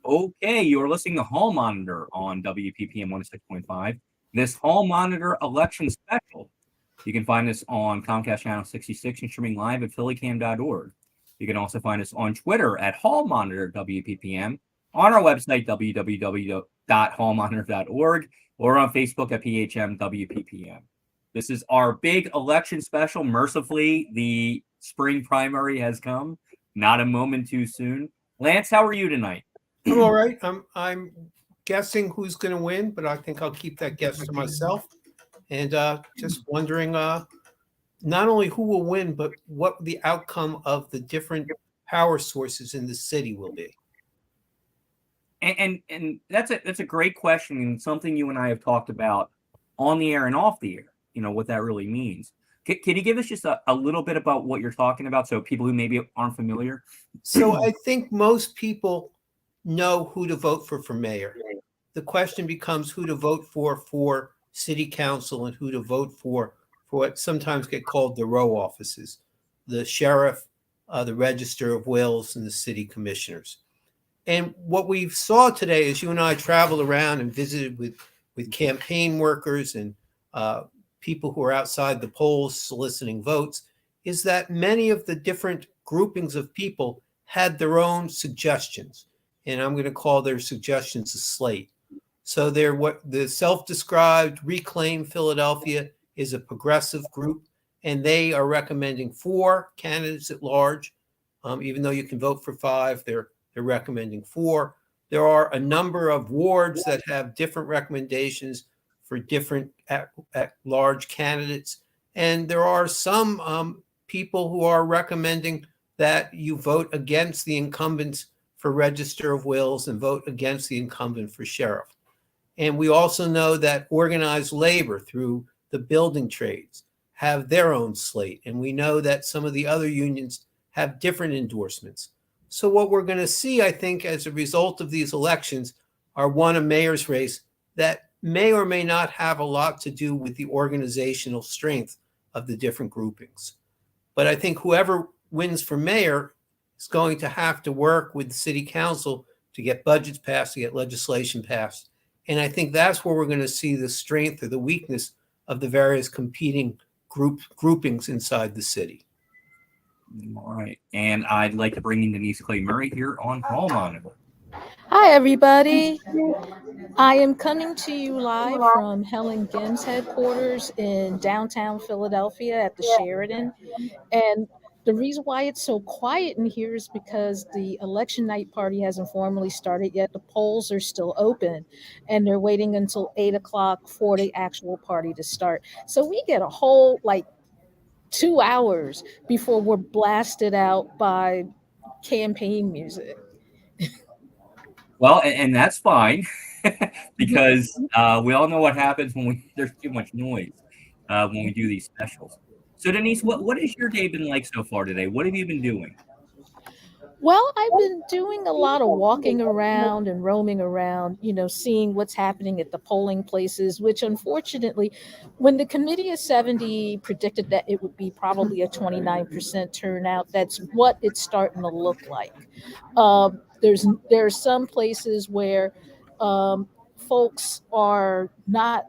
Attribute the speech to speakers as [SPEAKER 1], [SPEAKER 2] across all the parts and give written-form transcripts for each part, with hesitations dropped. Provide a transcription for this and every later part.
[SPEAKER 1] Okay, you're listening to Hall Monitor on WPPM 106.5. This Hall Monitor election special. You can find us on Comcast Channel 66 and streaming live at phillycam.org. You can also find us on Twitter at Hall Monitor WPPM, on our website, www.hallmonitor.org, or on Facebook at PHM WPPM. This is our big election special. Mercifully, the spring primary has come. Not a moment too soon. Lance, how are you tonight?
[SPEAKER 2] I'm all right. I'm guessing who's going to win, but I think I'll keep that guess to myself. And just wondering not only who will win, but what the outcome of the different power sources in the city will be.
[SPEAKER 1] And that's a great question, and something you and I have talked about on the air and off the air. You know what that really means. Can you give us just a little bit about what you're talking about, so people who maybe aren't familiar?
[SPEAKER 2] So I think most people know who to vote for mayor. The question becomes who to vote for city council, and who to vote for what sometimes get called the row offices, the sheriff, the register of wills, and the city commissioners. And what we saw today is you and I traveled around and visited with campaign workers and people who are outside the polls soliciting votes, is that many of the different groupings of people had their own suggestions. And I'm going to call their suggestions a slate. So they're what the self-described Reclaim Philadelphia is a progressive group, and they are recommending 4 candidates at large. Even though you can vote for 5, they're recommending 4. There are a number of wards that have different recommendations for different at large candidates. And there are some people who are recommending that you vote against the incumbents for register of wills and vote against the incumbent for sheriff. And we also know that organized labor through the building trades have their own slate. And we know that some of the other unions have different endorsements. So what we're going to see, I think, as a result of these elections are a mayor's race that may or may not have a lot to do with the organizational strength of the different groupings. But I think whoever wins for mayor is going to have to work with the city council to get budgets passed, to get legislation passed. And I think that's where we're going to see the strength or the weakness of the various competing groupings inside the city.
[SPEAKER 1] All right. And I'd like to bring in Denise Clay-Murray here on Hall Monitor.
[SPEAKER 3] Hi, everybody. I am coming to you live from Helen Ginn's headquarters in downtown Philadelphia at the Sheridan. And the reason why it's so quiet in here is because the election night party hasn't formally started yet. The polls are still open, and they're waiting until 8 o'clock for the actual party to start. So we get a whole 2 hours before we're blasted out by campaign music.
[SPEAKER 1] Well, and that's fine because we all know what happens when there's too much noise when we do these specials. So, Denise, what has your day been like so far today? What have you been doing?
[SPEAKER 3] Well, I've been doing a lot of walking around and roaming around, seeing what's happening at the polling places, which unfortunately, when the committee of 70 predicted that it would be probably a 29% turnout, that's what it's starting to look like. There are some places where folks are not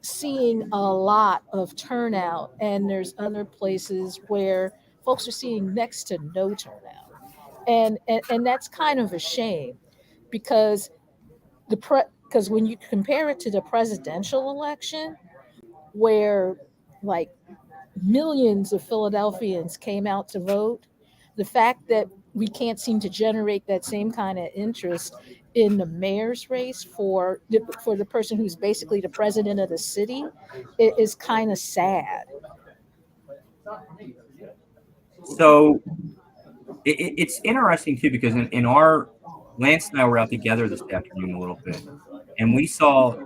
[SPEAKER 3] seeing a lot of turnout, and there's other places where folks are seeing next to no turnout. And that's kind of a shame because because when you compare it to the presidential election, where millions of Philadelphians came out to vote, the fact that we can't seem to generate that same kind of interest in the mayor's race for the person who's basically the president of the city is kind of sad.
[SPEAKER 1] So it's interesting too, because in our Lance and I were out together this afternoon a little bit, and we saw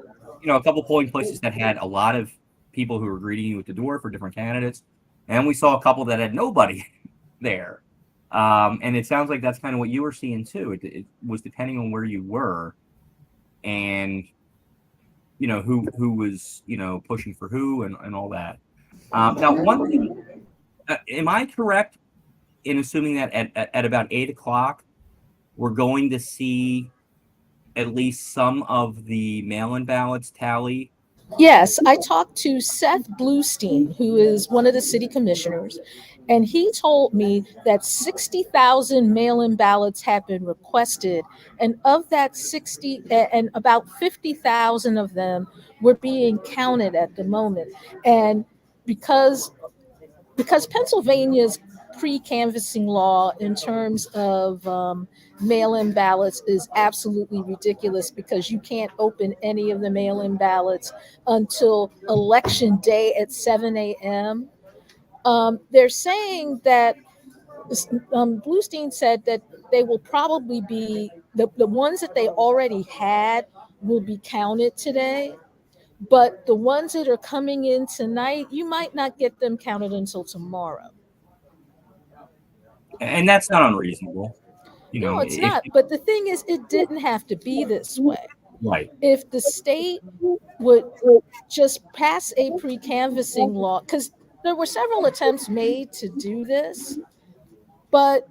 [SPEAKER 1] a couple polling places that had a lot of people who were greeting you at the door for different candidates, and we saw a couple that had nobody there. And it sounds like that's kind of what you were seeing too. It was depending on where you were, and who was pushing for who and all that. Now, one thing, am I correct in assuming that at about 8 o'clock we're going to see at least some of the mail-in ballots tally?
[SPEAKER 3] Yes, I talked to Seth Bluestein, who is one of the city commissioners, and he told me that 60,000 mail in ballots have been requested. And of that 60, and about 50,000 of them were being counted at the moment. And because Pennsylvania's pre-canvassing law in terms of mail-in ballots is absolutely ridiculous because you can't open any of the mail-in ballots until election day at 7 a.m. They're saying that Bluestein said that they will probably be the ones that they already had will be counted today. But the ones that are coming in tonight, you might not get them counted until tomorrow.
[SPEAKER 1] And that's not unreasonable. You
[SPEAKER 3] No,
[SPEAKER 1] know,
[SPEAKER 3] it's
[SPEAKER 1] if
[SPEAKER 3] not. But the thing is, it didn't have to be this way.
[SPEAKER 1] right.
[SPEAKER 3] If the state would just pass a pre-canvassing law, because there were several attempts made to do this, but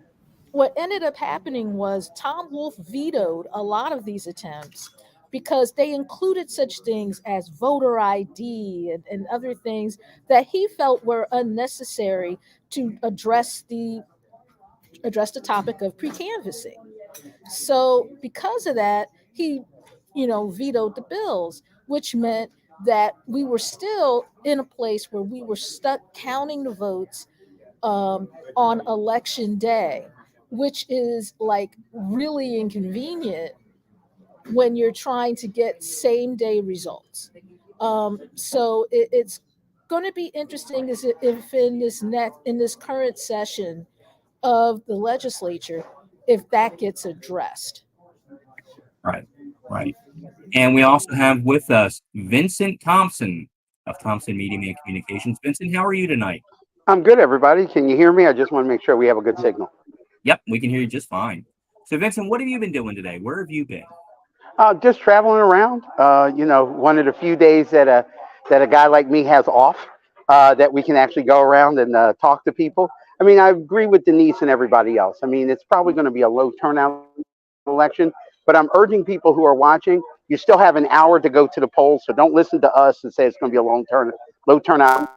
[SPEAKER 3] what ended up happening was Tom Wolf vetoed a lot of these attempts because they included such things as voter ID and other things that he felt were unnecessary to address the topic of pre-canvassing. So because of that, he, vetoed the bills, which meant that we were still in a place where we were stuck counting the votes on election day, which is like really inconvenient when you're trying to get same day results. So it's going to be interesting is if in this current session of the legislature, if that gets addressed.
[SPEAKER 1] Right. Right. And we also have with us Vincent Thompson of Thompson Media and Communications. Vincent, how are you tonight?
[SPEAKER 4] I'm good, everybody. Can you hear me? I just want to make sure we have a good signal.
[SPEAKER 1] Yep, we can hear you just fine. So, Vincent, what have you been doing today? Where have you been?
[SPEAKER 4] Just traveling around. One of the few days that a guy like me has off, that we can actually go around and talk to people. I mean, I agree with Denise and everybody else. I mean, it's probably going to be a low turnout election, but I'm urging people who are watching. You still have an hour to go to the polls, so don't listen to us and say it's going to be a low turnout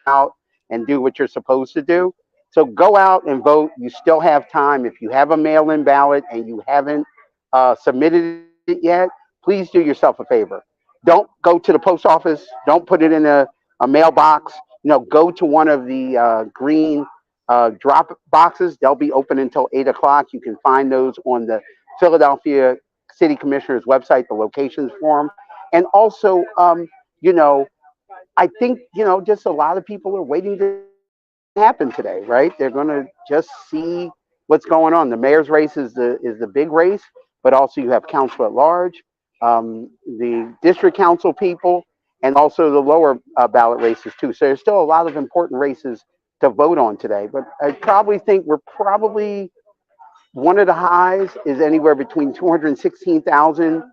[SPEAKER 4] out and do what you're supposed to do. So go out and vote. You still have time. If you have a mail in ballot and you haven't submitted it yet, please do yourself a favor. Don't go to the post office. Don't put it in a mailbox. Go to one of the green drop boxes. They'll be open until 8 o'clock. You can find those on the Philadelphia City Commissioner's website, the locations form. And also, you know, I think, just a lot of people are waiting to happen today, right? They're going to just see what's going on. The mayor's race is the big race, but also you have council at large, the district council people, and also the lower ballot races too. So there's still a lot of important races to vote on today. But I probably think we're probably one of the highs is anywhere between 216,000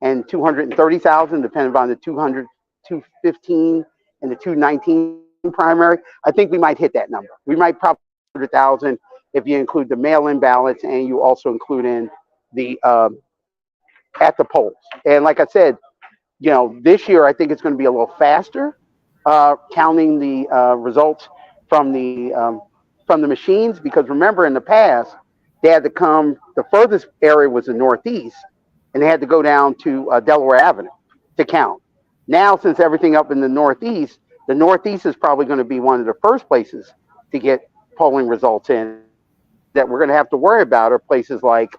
[SPEAKER 4] and 230,000, depending on the 200, 215 and the 219 primary. I think we might hit that number. We might probably 100,000 if you include the mail-in ballots and you also include in the at the polls. And like I said, this year I think it's going to be a little faster counting the results from the machines because remember in the past they had to come. The furthest area was the Northeast, and they had to go down to Delaware Avenue to count. Now, since everything up in the Northeast is probably going to be one of the first places to get polling results in. That we're going to have to worry about are places like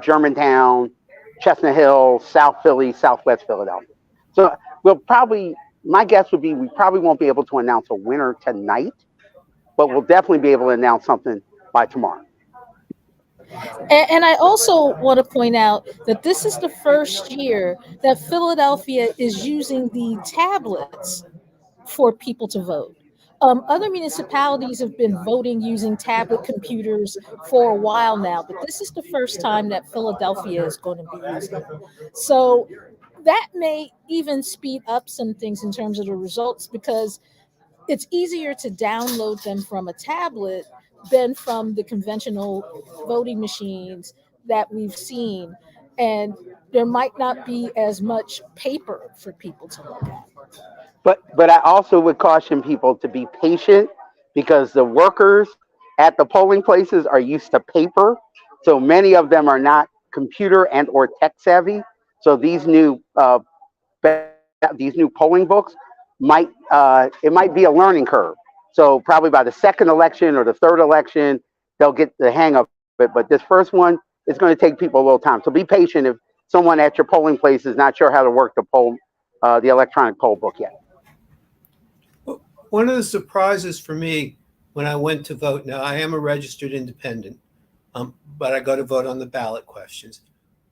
[SPEAKER 4] Germantown, Chestnut Hill, South Philly, Southwest Philadelphia. So we'll probably, my guess would be we probably won't be able to announce a winner tonight, but we'll definitely be able to announce something by tomorrow.
[SPEAKER 3] And I also want to point out that this is the first year that Philadelphia is using the tablets for people to vote. Other municipalities have been voting using tablet computers for a while now, but this is the first time that Philadelphia is going to be using it. So that may even speed up some things in terms of the results because it's easier to download them from a tablet than from the conventional voting machines that we've seen. and there might not be as much paper for people to look at.
[SPEAKER 4] But I also would caution people to be patient because the workers at the polling places are used to paper, so many of them are not computer and or tech savvy. So these new polling books might it might be a learning curve. So probably by the second election or the third election, they'll get the hang of it. But this first one is going to take people a little time. So be patient if someone at your polling place is not sure how to work the electronic poll book yet.
[SPEAKER 2] One of the surprises for me when I went to vote, now I am a registered independent, but I go to vote on the ballot questions,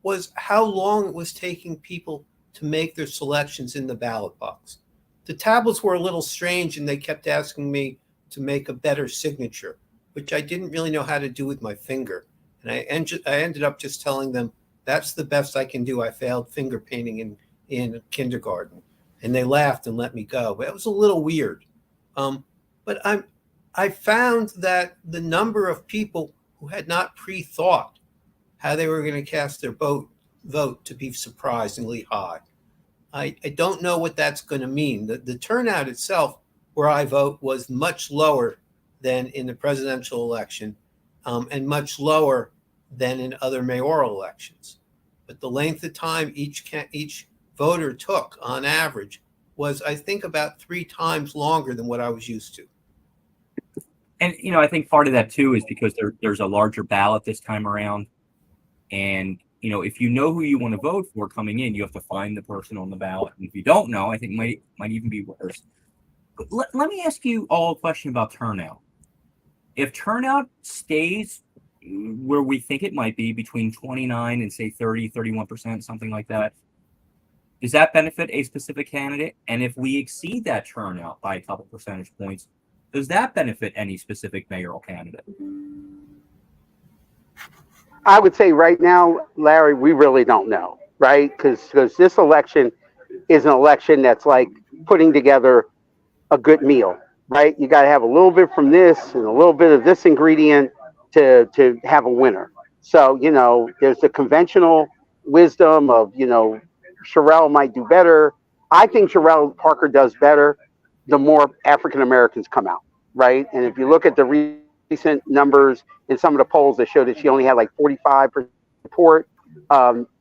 [SPEAKER 2] was how long it was taking people to make their selections in the ballot box. The tablets were a little strange and they kept asking me to make a better signature, which I didn't really know how to do with my finger. And I ended up just telling them, that's the best I can do. I failed finger painting in kindergarten. And they laughed and let me go. But it was a little weird. But I found that the number of people who had not pre-thought how they were going to cast their vote to be surprisingly high. I don't know what that's going to mean. The turnout itself where I vote was much lower than in the presidential election, and much lower than in other mayoral elections. But the length of time each voter took on average was, I think, about 3 times longer than what I was used to.
[SPEAKER 1] And, I think part of that too is because there's a larger ballot this time around. And, if you know who you want to vote for coming in, you have to find the person on the ballot. And if you don't know, I think it might even be worse. But let me ask you all a question about turnout. If turnout stays where we think it might be, between 29 and say 31%, something like that, does that benefit a specific candidate? And if we exceed that turnout by a couple percentage points, does that benefit any specific mayoral candidate?
[SPEAKER 4] I would say right now, Larry, we really don't know, right? Because this election is an election that's like putting together a good meal, right? You got to have a little bit from this and a little bit of this ingredient to have a winner. So, there's the conventional wisdom of, Sherrell might do better. I think Sherrell Parker does better the more African Americans come out, right? And if you look at the recent numbers in some of the polls that show that she only had like 45% support,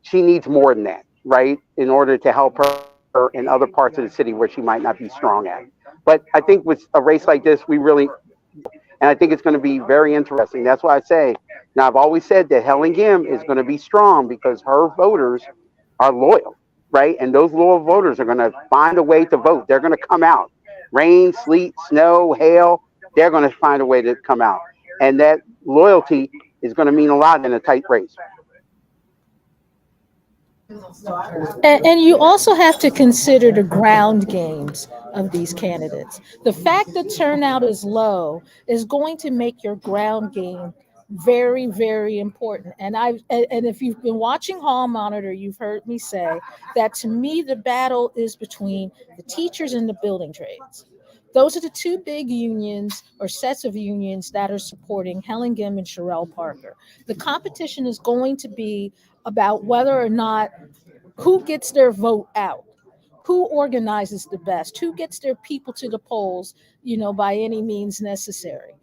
[SPEAKER 4] she needs more than that, right? In order to help her in other parts of the city where she might not be strong at. But I think with a race like this, and I think it's going to be very interesting. That's why I say, now I've always said that Helen Gim is going to be strong because her voters are loyal, right? And those loyal voters are going to find a way to vote. They're going to come out. Rain, sleet, snow, hail, they're going to find a way to come out. And that loyalty is going to mean a lot in a tight race.
[SPEAKER 3] And you also have to consider the ground games of these candidates. The fact that turnout is low is going to make your ground game very, very important. And if you've been watching Hall Monitor, you've heard me say that to me the battle is between the teachers and the building trades. Those are the two big unions or sets of unions that are supporting Helen Gim and Sherrell Parker. The competition is going to be about whether or not who gets their vote out, who organizes the best, who gets their people to the polls, by any means necessary.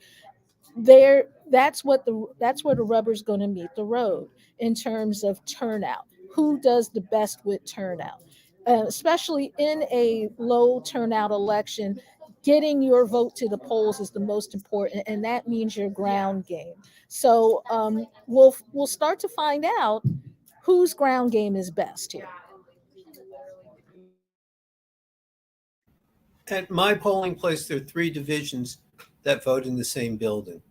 [SPEAKER 3] That's where the rubber's going to meet the road in terms of turnout. Who does the best with turnout? Especially in a low turnout election, getting your vote to the polls is the most important, and that means your ground game. So we'll start to find out whose ground game is best here.
[SPEAKER 2] At my polling place, there are 3 divisions that vote in the same building,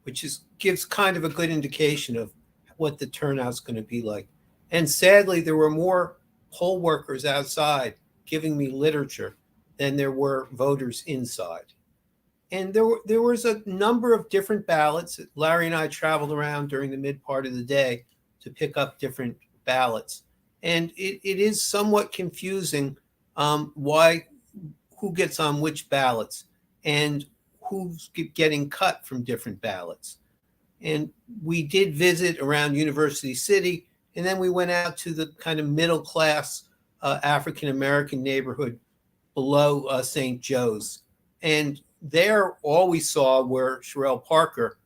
[SPEAKER 2] which gives kind of a good indication of what the turnout's going to be like. And sadly, there were more poll workers outside giving me literature than there were voters inside. And there was a number of different ballots. Larry and I traveled around during the mid part of the day to pick up different ballots. And it is somewhat confusing who gets on which ballots and who's getting cut from different ballots. And we did visit around University City, And then we went out to the kind of middle class African-American neighborhood below St. Joe's. And there, all we saw were Sherelle Parker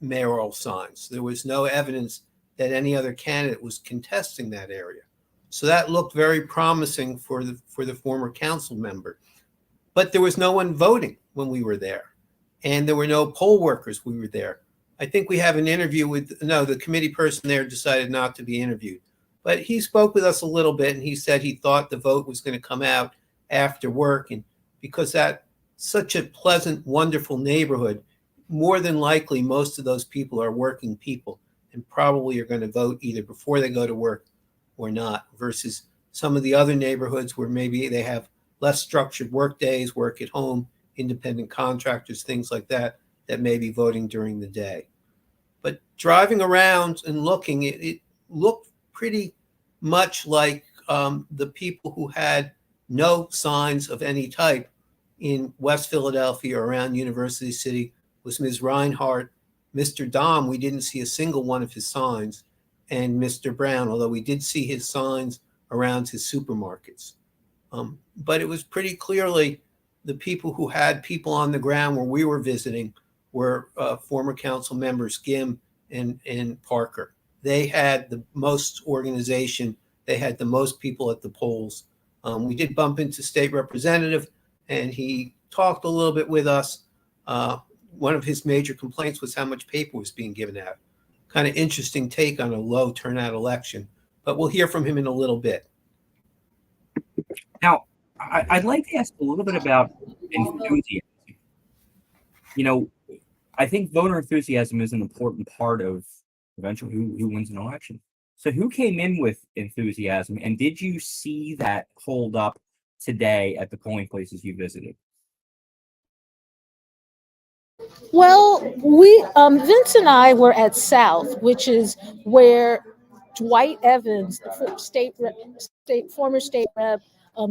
[SPEAKER 2] mayoral signs. There was no evidence that any other candidate was contesting that area. So that looked very promising for the former council member. But there was no one voting when we were there. And there were no poll workers when we were there. I think we have an interview with, no, the committee person there decided not to be interviewed. But he spoke with us a little bit, and he said he thought the vote was going to come out after work. And because that's such a pleasant, wonderful neighborhood, more than likely most of those people are working people and probably are going to vote either before they go to work or not, versus some of the other neighborhoods where maybe they have less structured work days, work at home, independent contractors, things like that, that may be voting during the day. But driving around and looking, it looked pretty much like the people who had no signs of any type in West Philadelphia or around University City was Ms. Reinhardt. Mr. Dom, we didn't see a single one of his signs, and Mr. Brown, although we did see his signs around his supermarkets. But it was pretty clearly the people who had people on the ground where we were visiting were former council members Gim and Parker. They had the most organization. They had the most people at the polls. We did bump into state representative, and he talked a little bit with us. One of his major complaints was how much paper was being given out. Kind of interesting take on a low turnout election, but we'll hear from him in a little bit.
[SPEAKER 1] Now, I'd like to ask a little bit about enthusiasm. You know, I think voter enthusiasm is an important part of eventually who wins an election. So who came in with enthusiasm, and did you see that hold up today at the polling places you visited?
[SPEAKER 3] Well, Vince and I were at South, which is where Dwight Evans, the former state rep,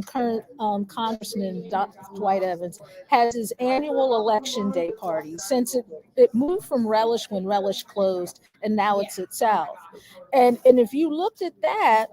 [SPEAKER 3] current Congressman Dwight Evans, has his annual election day party since it moved from Relish when Relish closed, and now it's at South. And if you looked at that,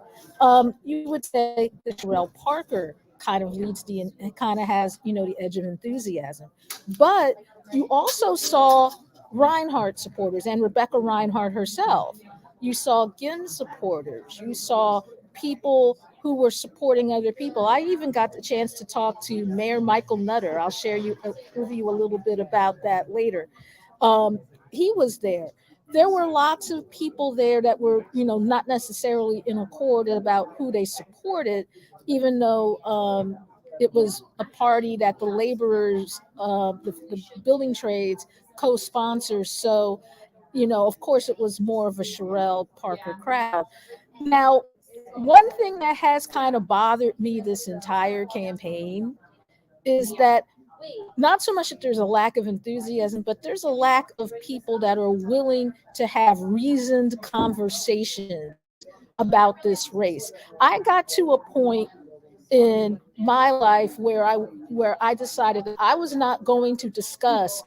[SPEAKER 3] you would say that Sherelle Parker kind of has the edge of enthusiasm, but you also saw Reinhardt supporters and Rebecca Reinhardt herself. You saw Ginn supporters. You saw people who were supporting other people. I even got the chance to talk to Mayor Michael Nutter. I'll share with you a little bit about that later. He was there. There were lots of people there that were, not necessarily in accord about who they supported, even though it was a party that the laborers, the building trades co-sponsors. So, of course, it was more of a Sherelle Parker crowd. Now, one thing that has kind of bothered me this entire campaign is that not so much that there's a lack of enthusiasm, but there's a lack of people that are willing to have reasoned conversations about this race. I got to a point in my life where I decided that I was not going to discuss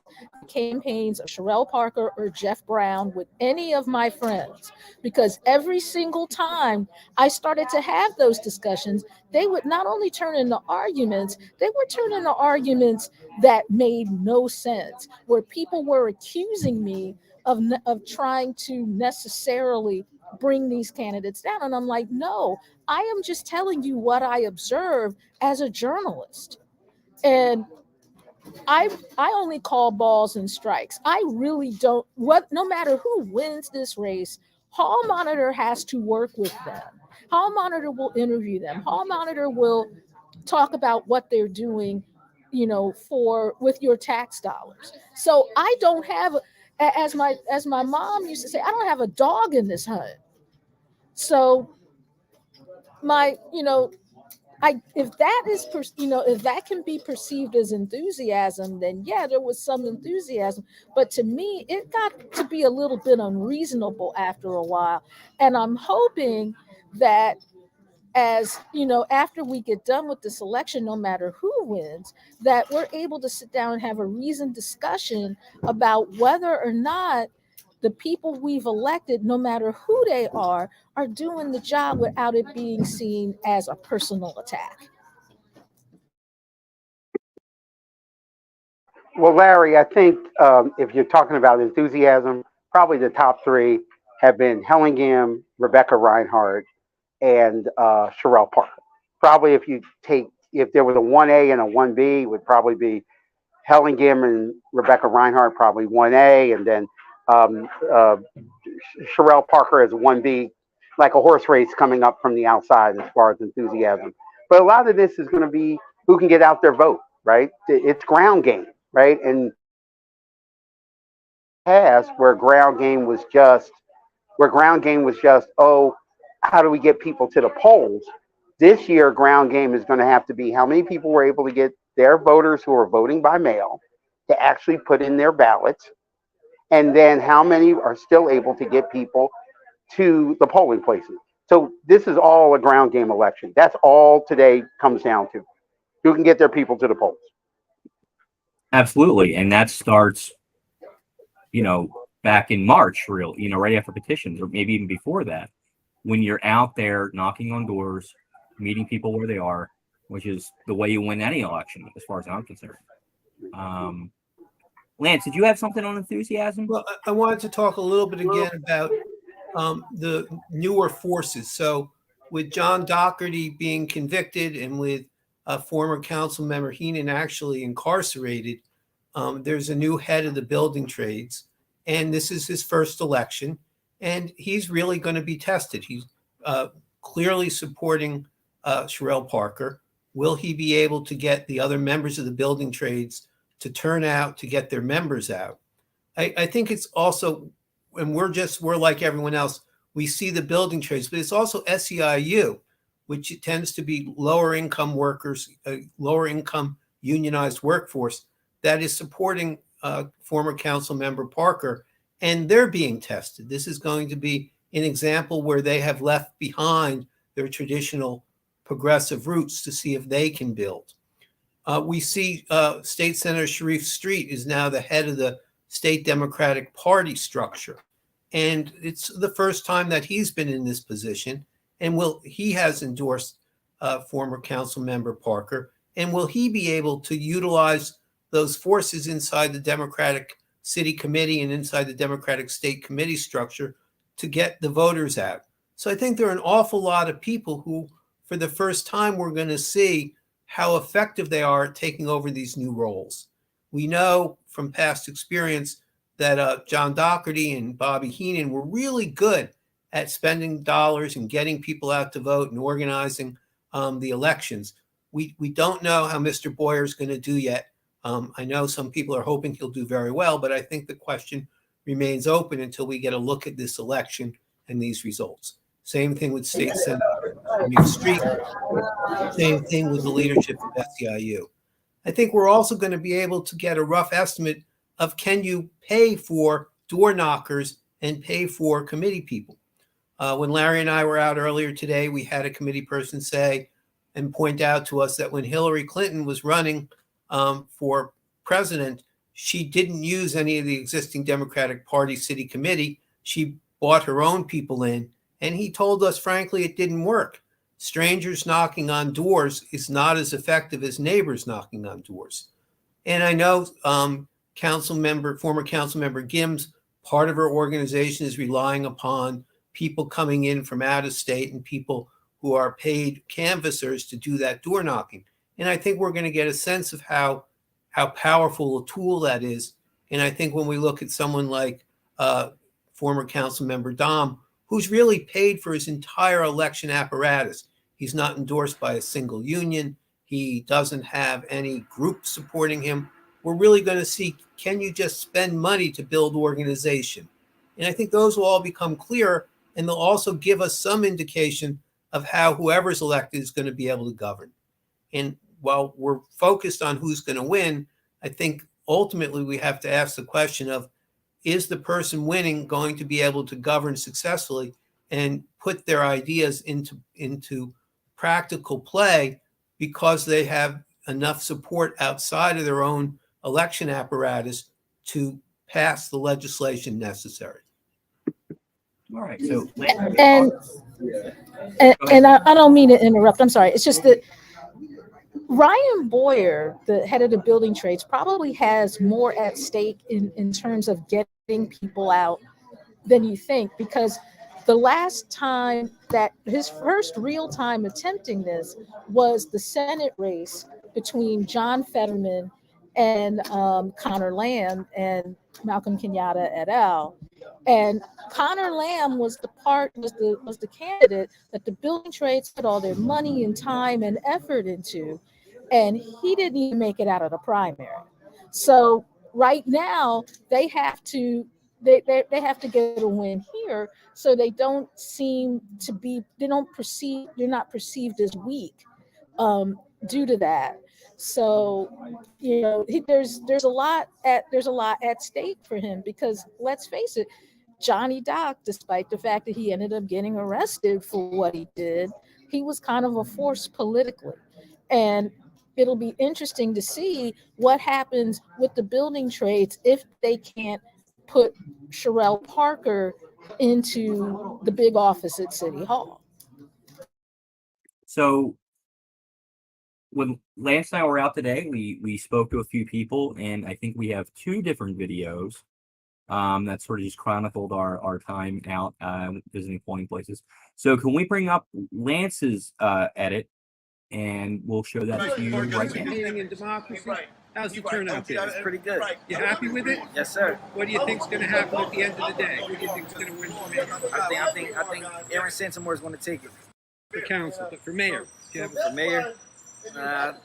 [SPEAKER 3] campaigns of Sherelle Parker or Jeff Brown with any of my friends, because every single time I started to have those discussions, they would not only turn into arguments, they would turn into arguments that made no sense, where people were accusing me of trying to necessarily bring these candidates down. And I'm like, no, I am just telling you what I observed as a journalist. And I only call balls and strikes. I really don't, no matter who wins this race, Hall Monitor has to work with them. Hall Monitor will interview them. Hall Monitor will talk about what they're doing, with your tax dollars. So I don't have, as my mom used to say, I don't have a dog in this hunt. So if that can be perceived as enthusiasm, then yeah, there was some enthusiasm. But to me, it got to be a little bit unreasonable after a while. And I'm hoping that after we get done with this election, no matter who wins, that we're able to sit down and have a reasoned discussion about whether or not the people we've elected, no matter who they are doing the job without it being seen as a personal attack.
[SPEAKER 4] Well, Larry, I think if you're talking about enthusiasm, probably the top three have been Hellingham, Rebecca Reinhardt, and Sherelle Parker. Probably if there was a 1A and a 1B, it would probably be Hellingham and Rebecca Reinhardt, probably 1A, and then um, uh, Sherelle Parker as 1B, like a horse race coming up from the outside as far as enthusiasm. But a lot of this is going to be who can get out their vote, right? It's ground game, right? And past where ground game was just, oh, how do we get people to the polls? This year, ground game is going to have to be how many people were able to get their voters who are voting by mail to actually put in their ballots, and then how many are still able to get people to the polling places. So this is all a ground game election. That's all today comes down to. Who can get their people to the polls?
[SPEAKER 1] Absolutely. And that starts, back in March, right after petitions, or maybe even before that, when you're out there knocking on doors, meeting people where they are, which is the way you win any election, as far as I'm concerned. Lance, did you have something on enthusiasm?
[SPEAKER 2] Well, I wanted to talk a little bit again about the newer forces. So with John Doherty being convicted and with former council member Heenan actually incarcerated, there's a new head of the building trades. And this is his first election. And he's really going to be tested. He's clearly supporting Sherelle Parker. Will he be able to get the other members of the building trades to turn out to get their members out? I think it's also, and we're like everyone else, we see the building trades, but it's also SEIU, which tends to be lower income workers, lower income unionized workforce that is supporting former council member Parker, and they're being tested. This is going to be an example where they have left behind their traditional progressive roots to see if they can build. We see State Senator Sharif Street is now the head of the State Democratic Party structure. And it's the first time that he's been in this position. And he has endorsed former council member Parker. And will he be able to utilize those forces inside the Democratic City Committee and inside the Democratic State Committee structure to get the voters out? So I think there are an awful lot of people who, for the first time, we're going to see how effective they are at taking over these new roles. We know from past experience that John Doherty and Bobby Heenan were really good at spending dollars and getting people out to vote and organizing the elections. We don't know how Mr. Boyer is going to do yet. I know some people are hoping he'll do very well, but I think the question remains open until we get a look at this election and these results. Same thing with State Senator Sharif Street. Same thing with the leadership of SEIU. I think we're also going to be able to get a rough estimate of can you pay for door knockers and pay for committee people. When Larry and I were out earlier today, we had a committee person say and point out to us that when Hillary Clinton was running for president, she didn't use any of the existing Democratic Party city committee. She brought her own people in, and he told us, frankly, it didn't work. Strangers knocking on doors is not as effective as neighbors knocking on doors. And I know former council member Gims, part of her organization is relying upon people coming in from out of state and people who are paid canvassers to do that door knocking. And I think we're going to get a sense of how powerful a tool that is. And I think when we look at someone like former council member Dom, who's really paid for his entire election apparatus, he's not endorsed by a single union. He doesn't have any group supporting him. We're really going to see, can you just spend money to build organization? And I think those will all become clear, and they'll also give us some indication of how whoever's elected is going to be able to govern. And while we're focused on who's going to win, I think ultimately we have to ask the question of, is the person winning going to be able to govern successfully and put their ideas into practical play because they have enough support outside of their own election apparatus to pass the legislation necessary?
[SPEAKER 1] All right. So
[SPEAKER 3] And I don't mean to interrupt. I'm sorry. It's just that Ryan Boyer, the head of the building trades, probably has more at stake in terms of getting people out than you think, because the last time that his first real time attempting this was the Senate race between John Fetterman and Connor Lamb and Malcolm Kenyatta et al. And Connor Lamb was the candidate that the building trades put all their money and time and effort into, and he didn't even make it out of the primary. So right now they have to they have to get a win here, so they don't seem to be they're not perceived as weak due to that. So there's a lot at stake for him, because let's face it, Johnny Doc, despite the fact that he ended up getting arrested for what he did, he was kind of a force politically. And it'll be interesting to see what happens with the building trades if they can't put Sherelle Parker into the big office at City Hall.
[SPEAKER 1] So when Lance and I were out today, we spoke to a few people, and I think we have two different videos that sort of just chronicled our time out visiting polling places. So can we bring up Lance's edit, and we'll show that to you right now.
[SPEAKER 5] Participating in democracy. How's the turnout been?
[SPEAKER 6] It's pretty good.
[SPEAKER 5] You happy with it?
[SPEAKER 6] Yes, sir.
[SPEAKER 5] What do you think's going to happen at the end of the day? Who do you think's going to win for mayor?
[SPEAKER 6] I think Aaron Santamore is going to take it.
[SPEAKER 5] For council, but for mayor. Do you have
[SPEAKER 6] For mayor,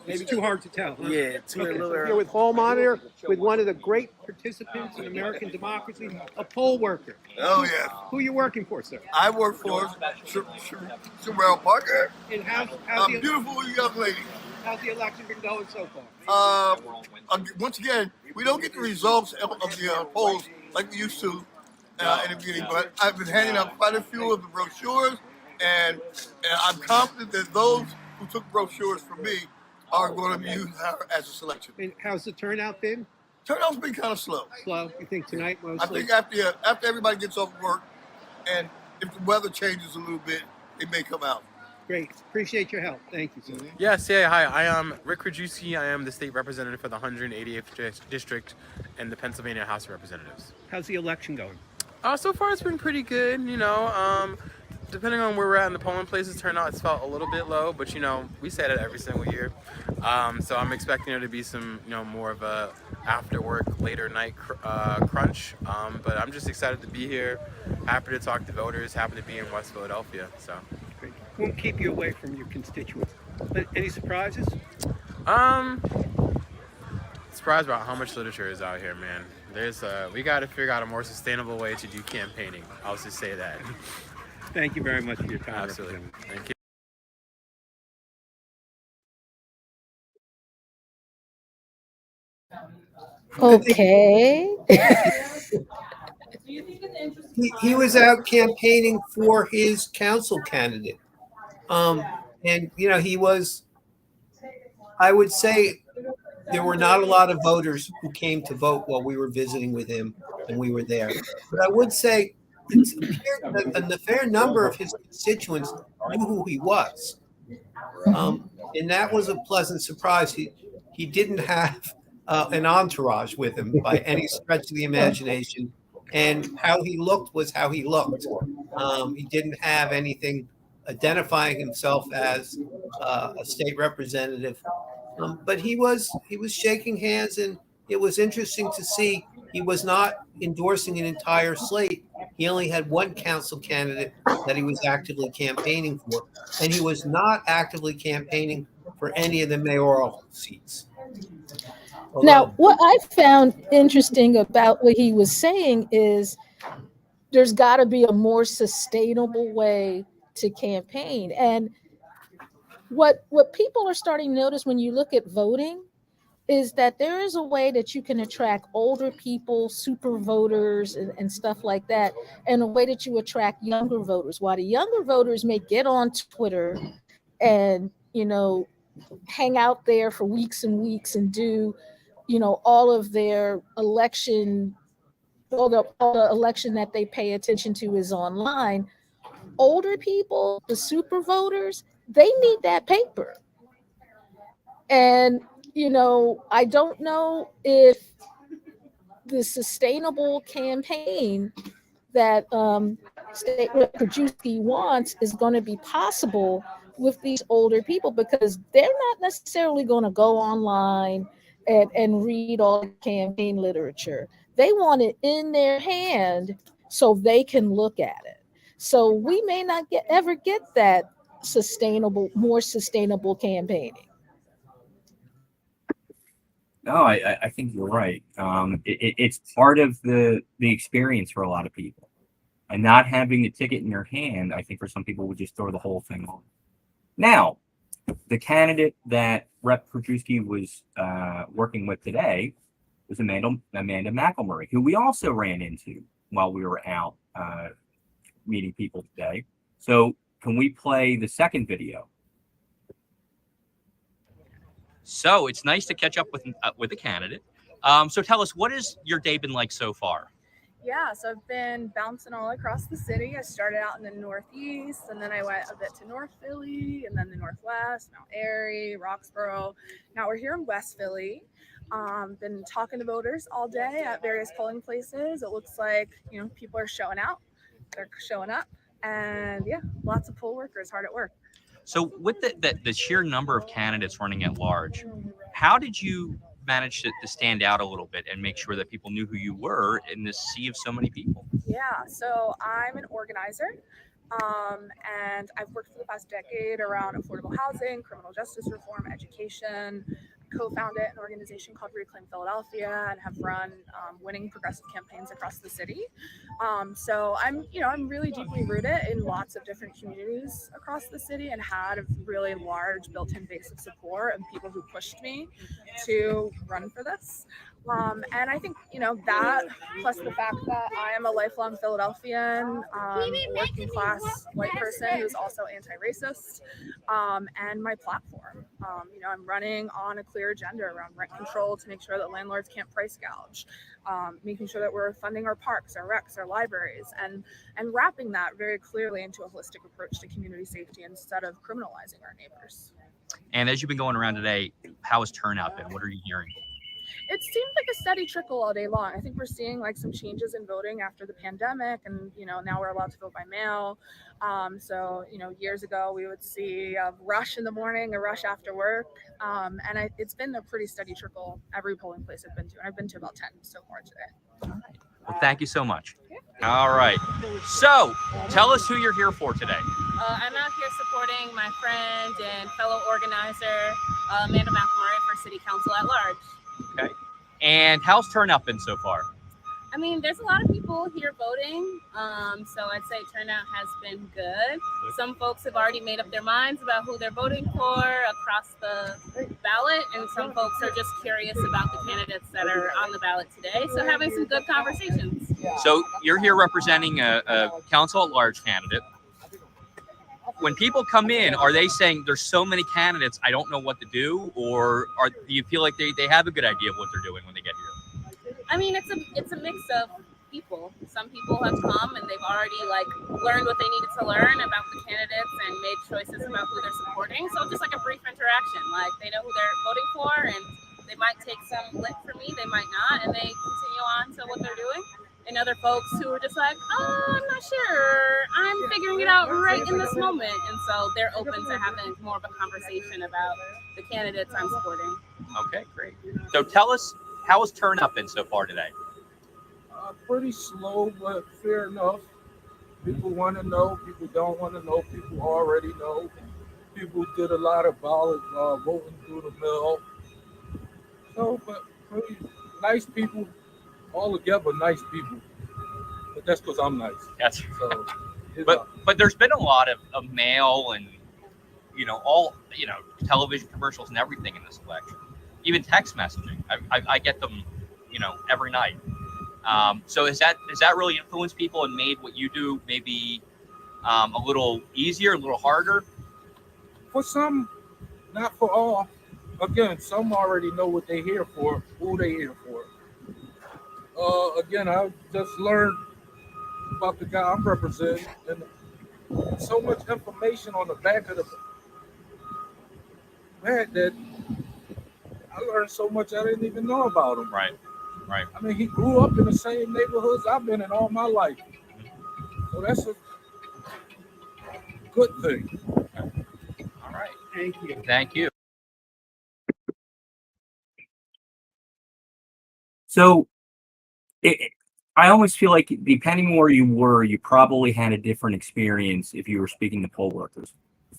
[SPEAKER 5] It's too hard to tell. Huh?
[SPEAKER 6] yeah, too
[SPEAKER 5] Okay.
[SPEAKER 6] little
[SPEAKER 5] Here
[SPEAKER 6] early.
[SPEAKER 5] with Hall Monitor, with one of the great participants in American democracy, a poll worker.
[SPEAKER 7] Oh, yeah.
[SPEAKER 5] Who are you working for, sir?
[SPEAKER 7] I work for Sherelle Parker,
[SPEAKER 5] And
[SPEAKER 7] a beautiful young lady.
[SPEAKER 5] how's the election been going so far?
[SPEAKER 7] Once again, we don't get the results of the polls like we used to in the beginning, but I've been handing out quite a few of the brochures, and I'm confident that those who took brochures from me are going to be used as a selection.
[SPEAKER 5] And how's the turnout been?
[SPEAKER 7] Turnout's been kind of slow.
[SPEAKER 5] Slow. You think tonight
[SPEAKER 7] I
[SPEAKER 5] mostly?
[SPEAKER 7] think after everybody gets off work, and if the weather changes a little bit, it may come out.
[SPEAKER 5] Great. Appreciate your help. Thank you, sir.
[SPEAKER 8] Yes, yeah, hi. I am Rick Krajewski. I am the state representative for the 188th District in the Pennsylvania House of Representatives.
[SPEAKER 5] How's the election going?
[SPEAKER 8] So far, it's been pretty good, depending on where we're at in the polling places, turnout has felt a little bit low, but, we say that every single year. So I'm expecting there to be some, more of a after work, later night crunch. But I'm just excited to be here, happy to talk to voters, happy to be in West Philadelphia, so.
[SPEAKER 5] Great. Won't keep you away from your constituents. Any surprises?
[SPEAKER 8] Surprised about how much literature is out here, man. We got to figure out a more sustainable way to do campaigning. I'll just say that.
[SPEAKER 5] Thank you very much for your time.
[SPEAKER 8] Absolutely. Thank you.
[SPEAKER 3] Okay.
[SPEAKER 2] He was out campaigning for his council candidate. And he was, I would say there were not a lot of voters who came to vote while we were visiting with him and we were there. But I would say it appeared that a fair number of his constituents knew who he was. And that was a pleasant surprise. He didn't have an entourage with him by any stretch of the imagination. And how he looked was how he looked. He didn't have anything identifying himself as a state representative. But he was shaking hands, and it was interesting to see he was not endorsing an entire slate. He only had one council candidate that he was actively campaigning for, and he was not actively campaigning for any of the mayoral seats.
[SPEAKER 3] Now, what I found interesting about what he was saying is there's got to be a more sustainable way to campaign. And what people are starting to notice when you look at voting is that there is a way that you can attract older people, super voters, and stuff like that, and a way that you attract younger voters. While the younger voters may get on Twitter and, hang out there for weeks and weeks and do, all of their election all the election that they pay attention to is online. Older people, the super voters, they need that paper. And, I don't know if the sustainable campaign that State Rep Krajewski wants is going to be possible with these older people, because they're not necessarily going to go online and read all the campaign literature. They want it in their hand so they can look at it. So we may not ever get that more sustainable campaigning.
[SPEAKER 1] No, I think you're right. It's part of the experience for a lot of people, and not having a ticket in your hand, I think for some people would just throw the whole thing on. Now, the candidate that Rep. Krajewski was working with today was Amanda McGlynn, who we also ran into while we were out meeting people today. So can we play the second video? So it's nice to catch up with a candidate. So tell us, what has your day been like so far?
[SPEAKER 9] Yeah, so I've been bouncing all across the city. I started out in the Northeast, and then I went a bit to North Philly, and then the Northwest, Mount Airy, Roxborough. Now we're here in West Philly. Been talking to voters all day at various polling places. It looks like, people are showing out. They're showing up. And yeah, lots of poll workers hard at work.
[SPEAKER 1] So with the sheer number of candidates running at large, how did you manage to stand out a little bit and make sure that people knew who you were in this sea of so many people?
[SPEAKER 9] Yeah, so I'm an organizer, and I've worked for the past decade around affordable housing, criminal justice reform, education. Co-founded an organization called Reclaim Philadelphia and have run winning progressive campaigns across the city. So I'm really deeply rooted in lots of different communities across the city, and had a really large built-in base of support of people who pushed me to run for this. And I think, that plus the fact that I am a lifelong Philadelphian, working class white person who's also anti-racist, and my platform. I'm running on a clear agenda around rent control to make sure that landlords can't price gouge, making sure that we're funding our parks, our recs, our libraries, and wrapping that very clearly into a holistic approach to community safety instead of criminalizing our neighbors.
[SPEAKER 1] And as you've been going around today, how has turnout been? What are you hearing?
[SPEAKER 9] It seems like a steady trickle all day long. I think we're seeing like some changes in voting after the pandemic, and now we're allowed to vote by mail. So years ago we would see a rush in the morning, a rush after work, and it's been a pretty steady trickle every polling place I've been to, and I've been to about 10 so far today.
[SPEAKER 1] Well, thank you so much. All right. So tell us who you're here for today.
[SPEAKER 10] I'm out here supporting my friend and fellow organizer, Amanda McGlynn, for City Council at large.
[SPEAKER 1] Okay. And how's turnout been so far?
[SPEAKER 10] I mean, there's a lot of people here voting, so I'd say turnout has been good. Some folks have already made up their minds about who they're voting for across the ballot, and some folks are just curious about the candidates that are on the ballot today, so having some good conversations.
[SPEAKER 1] So you're here representing a council at large candidate. When people come in, are they saying there's so many candidates, I don't know what to do? Or do you feel like they have a good idea of what they're doing when they get here?
[SPEAKER 10] I mean, it's a mix of people. Some people have come and they've already learned what they needed to learn about the candidates and made choices about who they're supporting. So just like a brief interaction, they know who they're voting for, and they might take some lip for me, they might not, and they continue on to what they're doing. And other folks who are just like, oh, I'm not sure, I'm figuring it out right in this moment. And so they're open to having more of a conversation about the candidates I'm supporting.
[SPEAKER 1] Okay, great. So tell us, how has turnout been so far today?
[SPEAKER 11] Pretty slow, but fair enough. People want to know, people don't want to know, people already know. People did a lot of ballot voting through the mail. So, but pretty nice people. All together, nice people, but that's because I'm nice.
[SPEAKER 1] That's
[SPEAKER 11] so.
[SPEAKER 1] But there's been a lot of mail and television commercials and everything in this election, even text messaging. I get them, every night. So has that really influenced people and made what you do maybe a little easier, a little harder?
[SPEAKER 11] For some, not for all. Again, some already know what they're here for, who they're here for. Again, I just learned about the guy I'm representing, and so much information on the back of the bag that I learned so much I didn't even know about him.
[SPEAKER 12] Right.
[SPEAKER 11] I mean, he grew up in the same neighborhoods I've been in all my life. So that's a good thing.
[SPEAKER 12] All right.
[SPEAKER 2] Thank you.
[SPEAKER 12] Thank you.
[SPEAKER 1] So I almost feel like depending where you were, you probably had a different experience if you were speaking to poll workers,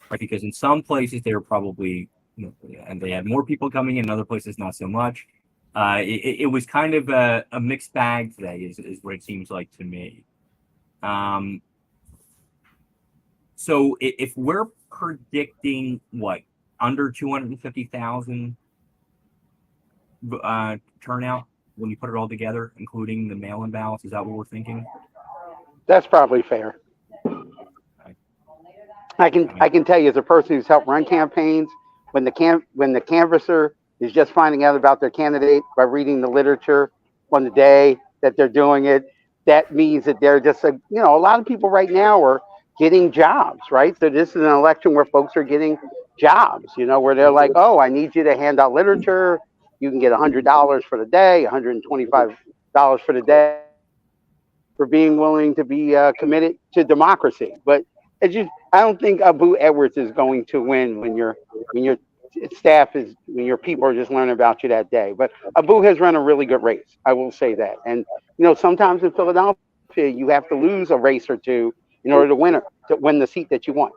[SPEAKER 1] right? Because in some places they were probably, and they had more people coming in other places not so much. It was kind of a mixed bag today, is what it seems like to me. So if we're predicting what, under 250,000 turnout when you put it all together, including the mail-in ballots, is that what we're thinking?
[SPEAKER 4] That's probably fair. I can tell you as a person who's helped run campaigns, when the canvasser is just finding out about their candidate by reading the literature on the day that they're doing it, that means that they're just a lot of people right now are getting jobs, right? So this is an election where folks are getting jobs, where they're like, oh, I need you to hand out literature. You can get $100 for the day, $125 for the day, for being willing to be committed to democracy. But I don't think Abu Edwards is going to win when your staff is, when your people are just learning about you that day. But Abu has run a really good race. I will say that. And sometimes in Philadelphia you have to lose a race or two in order to win the seat that you want.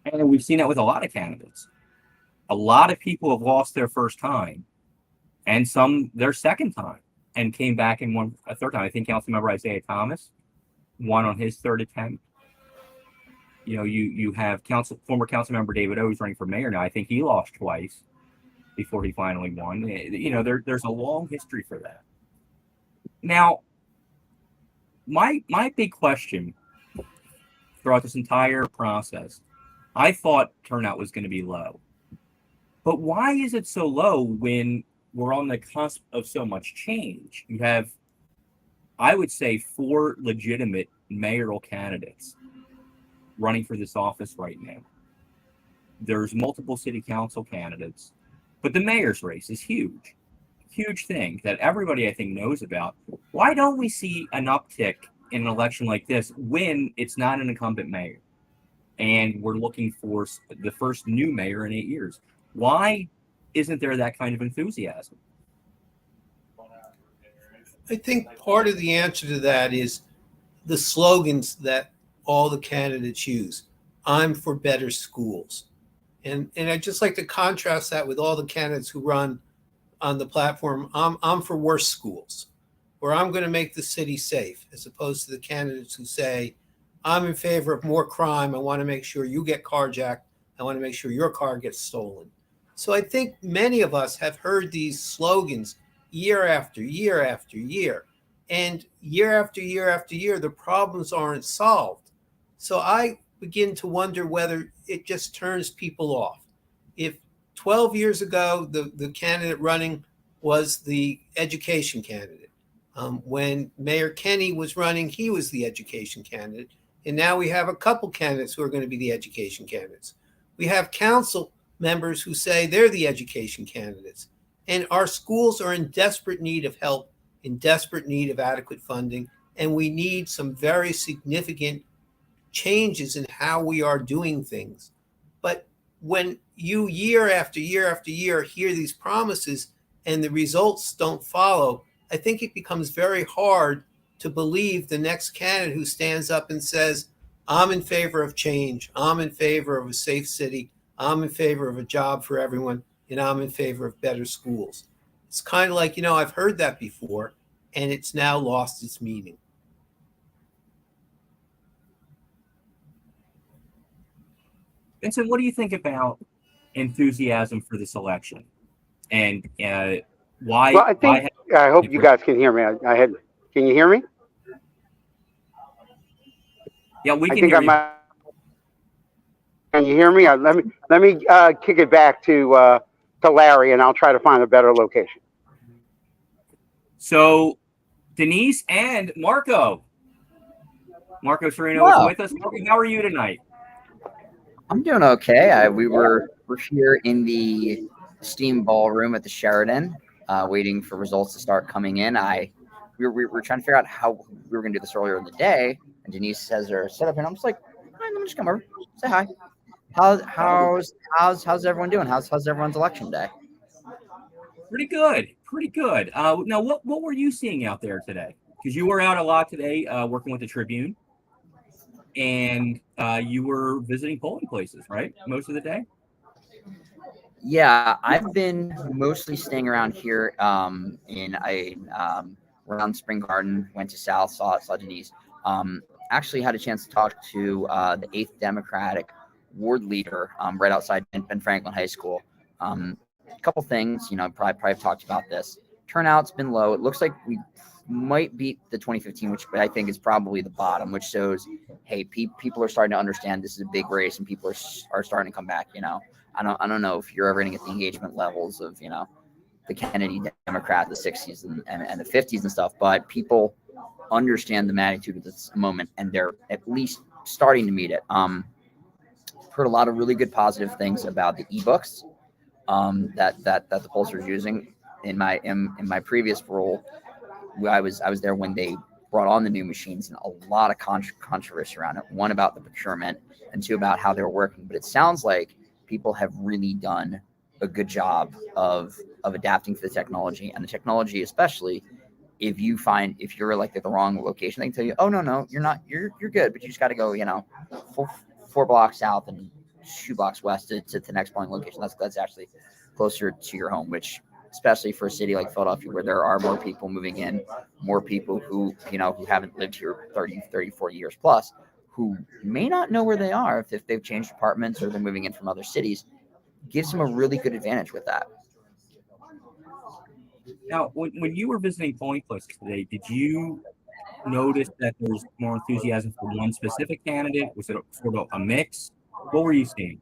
[SPEAKER 1] And we've seen that with a lot of candidates. A lot of people have lost their first time, and some their second time, and came back and won a third time. I think Councilmember Isaiah Thomas won on his third attempt. You have former Councilmember David O, who's running for mayor now. I think he lost twice before he finally won. There's a long history for that. Now, my big question throughout this entire process, I thought turnout was going to be low. But why is it so low when we're on the cusp of so much change? You have, I would say, 4 legitimate mayoral candidates running for this office right now. There's multiple city council candidates, but the mayor's race is huge. Huge thing that everybody, I think, knows about. Why don't we see an uptick in an election like this when it's not an incumbent mayor and we're looking for the first new mayor in 8 years? Why isn't there that kind of enthusiasm?
[SPEAKER 2] I think part of the answer to that is the slogans that all the candidates use. I'm for better schools. And I'd just like to contrast that with all the candidates who run on the platform, I'm for worse schools, or I'm going to make the city safe, as opposed to the candidates who say, I'm in favor of more crime. I want to make sure you get carjacked. I want to make sure your car gets stolen. So I think many of us have heard these slogans year after year after year. And year after year after year, the problems aren't solved. So I begin to wonder whether it just turns people off. If 12 years ago, the candidate running was the education candidate. When Mayor Kenny was running, he was the education candidate. And now we have a couple candidates who are going to be the education candidates. We have council members who say they're the education candidates. And our schools are in desperate need of help, in desperate need of adequate funding. And we need some very significant changes in how we are doing things. But when you year after year after year hear these promises and the results don't follow, I think it becomes very hard to believe the next candidate who stands up and says, I'm in favor of change. I'm in favor of a safe city. I'm in favor of a job for everyone. And I'm in favor of better schools. It's kind of like, I've heard that before, and it's now lost its meaning.
[SPEAKER 1] Vincent, what do you think about enthusiasm for this election? And why?
[SPEAKER 4] Well, I hope you guys can hear me. Can you hear me?
[SPEAKER 1] Yeah, we can hear you.
[SPEAKER 4] Can you hear me? Let me kick it back to Larry, and I'll try to find a better location.
[SPEAKER 1] So Denise and Marco. Marco Serino is
[SPEAKER 13] Wow.
[SPEAKER 1] with us. Marco, how are you tonight?
[SPEAKER 13] I'm doing okay. We're here in the Steam Ballroom at the Sheraton, waiting for results to start coming in. We were trying to figure out how we were going to do this earlier in the day, and Denise has her set up, and I'm just like, all right, let me just come over, say hi. How's everyone doing? How's everyone's election day?
[SPEAKER 1] Pretty good, pretty good. Now, what were you seeing out there today? Because you were out a lot today, working with the Tribune, and you were visiting polling places, right? Most of the day.
[SPEAKER 13] Yeah, I've been mostly staying around here around Spring Garden. Went to South, saw Denise. Actually had a chance to talk to the 8th Democratic ward leader right outside Ben Franklin High School. A couple things, probably have talked about this. Turnout's been low. It looks like we might beat the 2015, which I think is probably the bottom, which shows, hey, people are starting to understand this is a big race and people are starting to come back. I don't know if you're ever going to get the engagement levels of, the Kennedy Democrat, the 60s and the 50s and stuff, but people understand the magnitude of this moment and they're at least starting to meet it. Heard a lot of really good positive things about the ebooks that the pollsters are using. In my previous role, I was there when they brought on the new machines, and a lot of controversy around it. One about the procurement, and two about how they were working. But it sounds like people have really done a good job of adapting to the technology, and the technology, especially if you're like at the wrong location, they can tell you, oh no, you're not, you're good, but you just got to go, four blocks south and 2 blocks west to the next polling location. That's actually closer to your home, which, especially for a city like Philadelphia, where there are more people moving in, more people who haven't lived here 30, 40 years plus, who may not know where they are if they've changed apartments or they're moving in from other cities, gives them a really good advantage with that.
[SPEAKER 1] Now, when you were visiting polling places today, did you notice that there's more enthusiasm for one specific candidate? Was it sort of a mix? What were you seeing?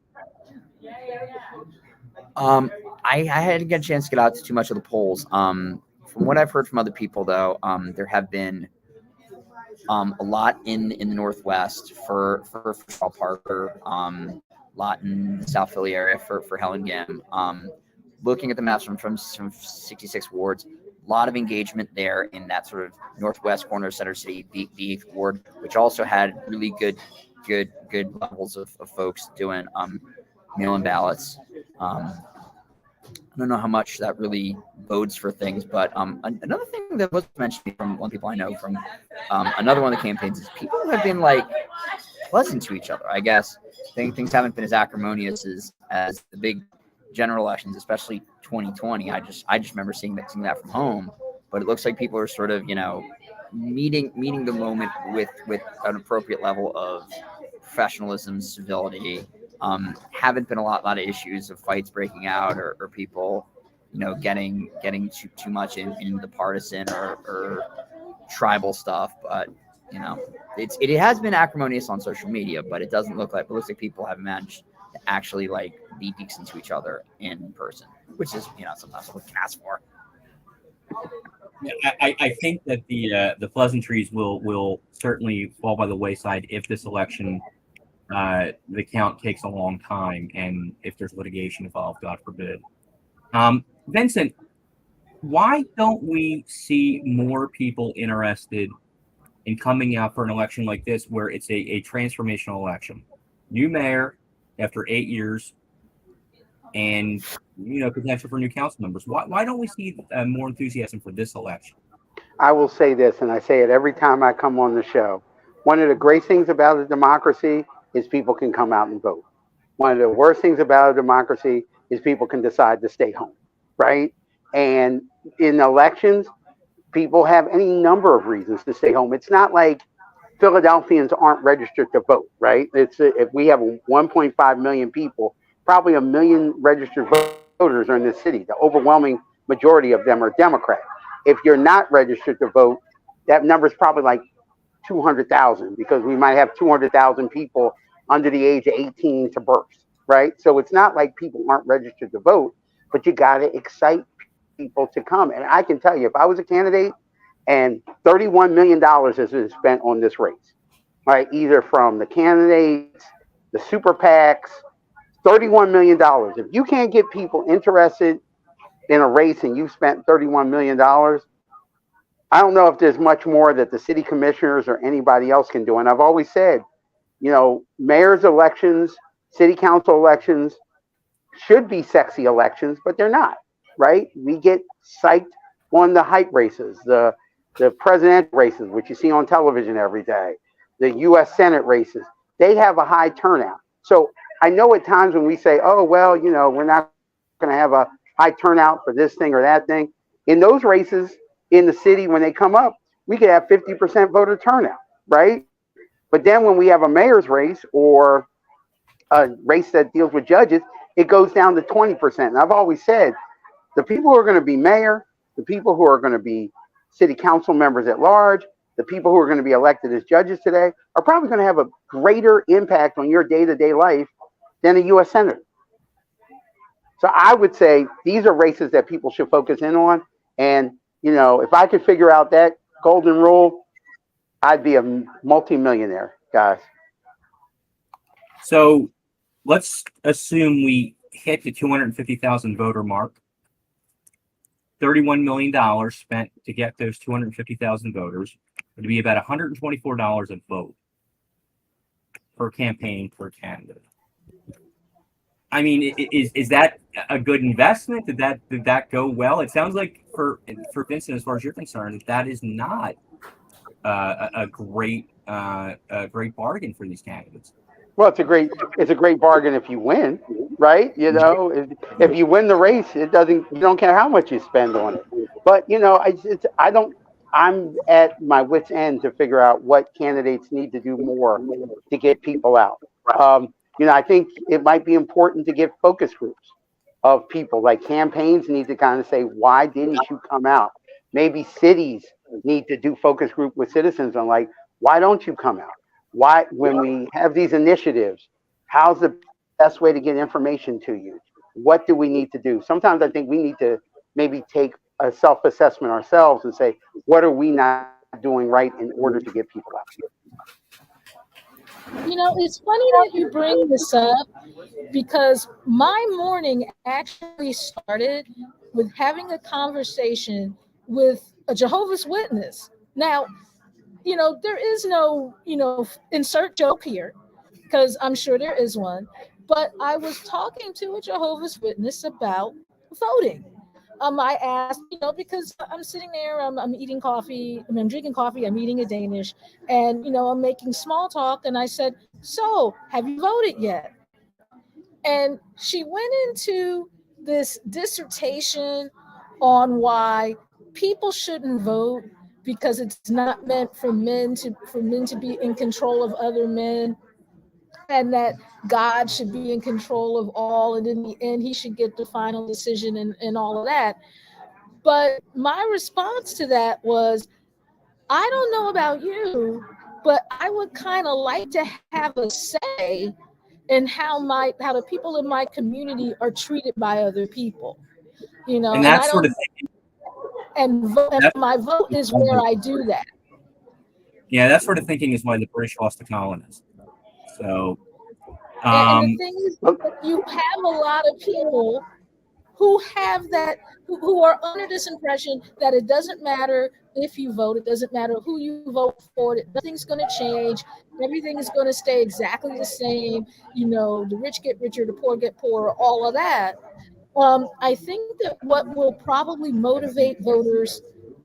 [SPEAKER 13] I hadn't got a chance to get out to too much of the polls. From what I've heard from other people, though, there have been a lot in the Northwest for Shaw Parker, a lot in the South Philly area for Helen Gim. Looking at the maps from 66 wards, a lot of engagement there in that sort of northwest corner of Center City, the 8th ward, which also had really good levels of folks doing mail-in ballots. I don't know how much that really bodes for things, but another thing that was mentioned from one people I know from another one of the campaigns is people have been like pleasant to each other. I guess things haven't been as acrimonious as the big general elections, especially 2020. I just remember seeing that from home, but it looks like people are sort of meeting the moment with an appropriate level of professionalism, civility. Haven't been a lot of issues of fights breaking out or people getting too much in the partisan or tribal stuff, but it has been acrimonious on social media, but it looks like people have managed to actually be decent to each other in person, which is sometimes what we can ask for.
[SPEAKER 1] I think that the pleasantries will certainly fall by the wayside if this election, the count takes a long time, and if there's litigation involved, God forbid. Vincent, why don't we see more people interested in coming out for an election like this, where it's a transformational election? New mayor after 8 years, and potential for new council members. Why don't we see more enthusiasm for this election?
[SPEAKER 4] I will say this, and I say it every time I come on the show. One of the great things about a democracy is people can come out and vote. One of the worst things about a democracy is people can decide to stay home, right? And in elections, people have any number of reasons to stay home. It's not like Philadelphians aren't registered to vote, right? If we have 1.5 million people, probably 1 million registered voters are in the city. The overwhelming majority of them are Democrat. If you're not registered to vote, that number is probably like 200,000, because we might have 200,000 people under the age of 18 to birth, right? So it's not like people aren't registered to vote, but you got to excite people to come. And I can tell you, if I was a candidate and $31 million has been spent on this race, right? Either from the candidates, the super PACs, $31 million. If you can't get people interested in a race and you spent $31 million, I don't know if there's much more that the city commissioners or anybody else can do. And I've always said, mayor's elections, city council elections should be sexy elections, but they're not, right? We get psyched on the hype races, the presidential races, which you see on television every day, the U.S. Senate races. They have a high turnout. So I know at times when we say, oh, well, we're not going to have a high turnout for this thing or that thing. In those races in the city, when they come up, we could have 50% voter turnout, right? But then when we have a mayor's race or a race that deals with judges, it goes down to 20%. And I've always said the people who are going to be mayor, the people who are going to be city council members at large, the people who are going to be elected as judges today are probably going to have a greater impact on your day-to-day life than a U.S. senator. So I would say these are races that people should focus in on. And, if I could figure out that golden rule, I'd be a multimillionaire, guys.
[SPEAKER 1] So let's assume we hit the 250,000 voter mark. $31 million spent to get those 250,000 voters. It would be about $124 a vote per campaign per candidate. I mean, is that a good investment? Did that go well? It sounds like for Vincent, as far as you're concerned, that is not a great bargain for these candidates.
[SPEAKER 4] Well, it's a great bargain if you win, right? If you win the race, you don't care how much you spend on it. But I'm at my wit's end to figure out what candidates need to do more to get people out. I think it might be important to get focus groups of people. Like campaigns need to kind of say, why didn't you come out? Maybe cities need to do focus group with citizens on like, why don't you come out? Why, when we have these initiatives, how's the best way to get information to you? What do we need to do? Sometimes I think we need to maybe take a self-assessment ourselves and say, what are we not doing right in order to get people out?
[SPEAKER 3] It's funny that you bring this up because my morning actually started with having a conversation with a Jehovah's Witness. Now, there is no, insert joke here because I'm sure there is one, but I was talking to a Jehovah's Witness about voting. I asked, because I'm sitting there, I'm eating coffee, I'm drinking coffee, I'm eating a Danish, and, I'm making small talk. And I said, so have you voted yet? And she went into this dissertation on why people shouldn't vote because it's not meant for men to be in control of other men, and that God should be in control of all, and in the end he should get the final decision and all of that. But my response to that was, I don't know about you, but I would kind of like to have a say in how the people in my community are treated by other people.
[SPEAKER 1] And that sort of thing.
[SPEAKER 3] And my vote is where I do that.
[SPEAKER 1] Yeah, that sort of thinking is why the British lost the colonists. So,
[SPEAKER 3] and the thing is, you have a lot of people who have that, who are under this impression that it doesn't matter if you vote, it doesn't matter who you vote for, nothing's going to change, everything is going to stay exactly the same. The rich get richer, the poor get poorer, all of that. I think that what will probably motivate voters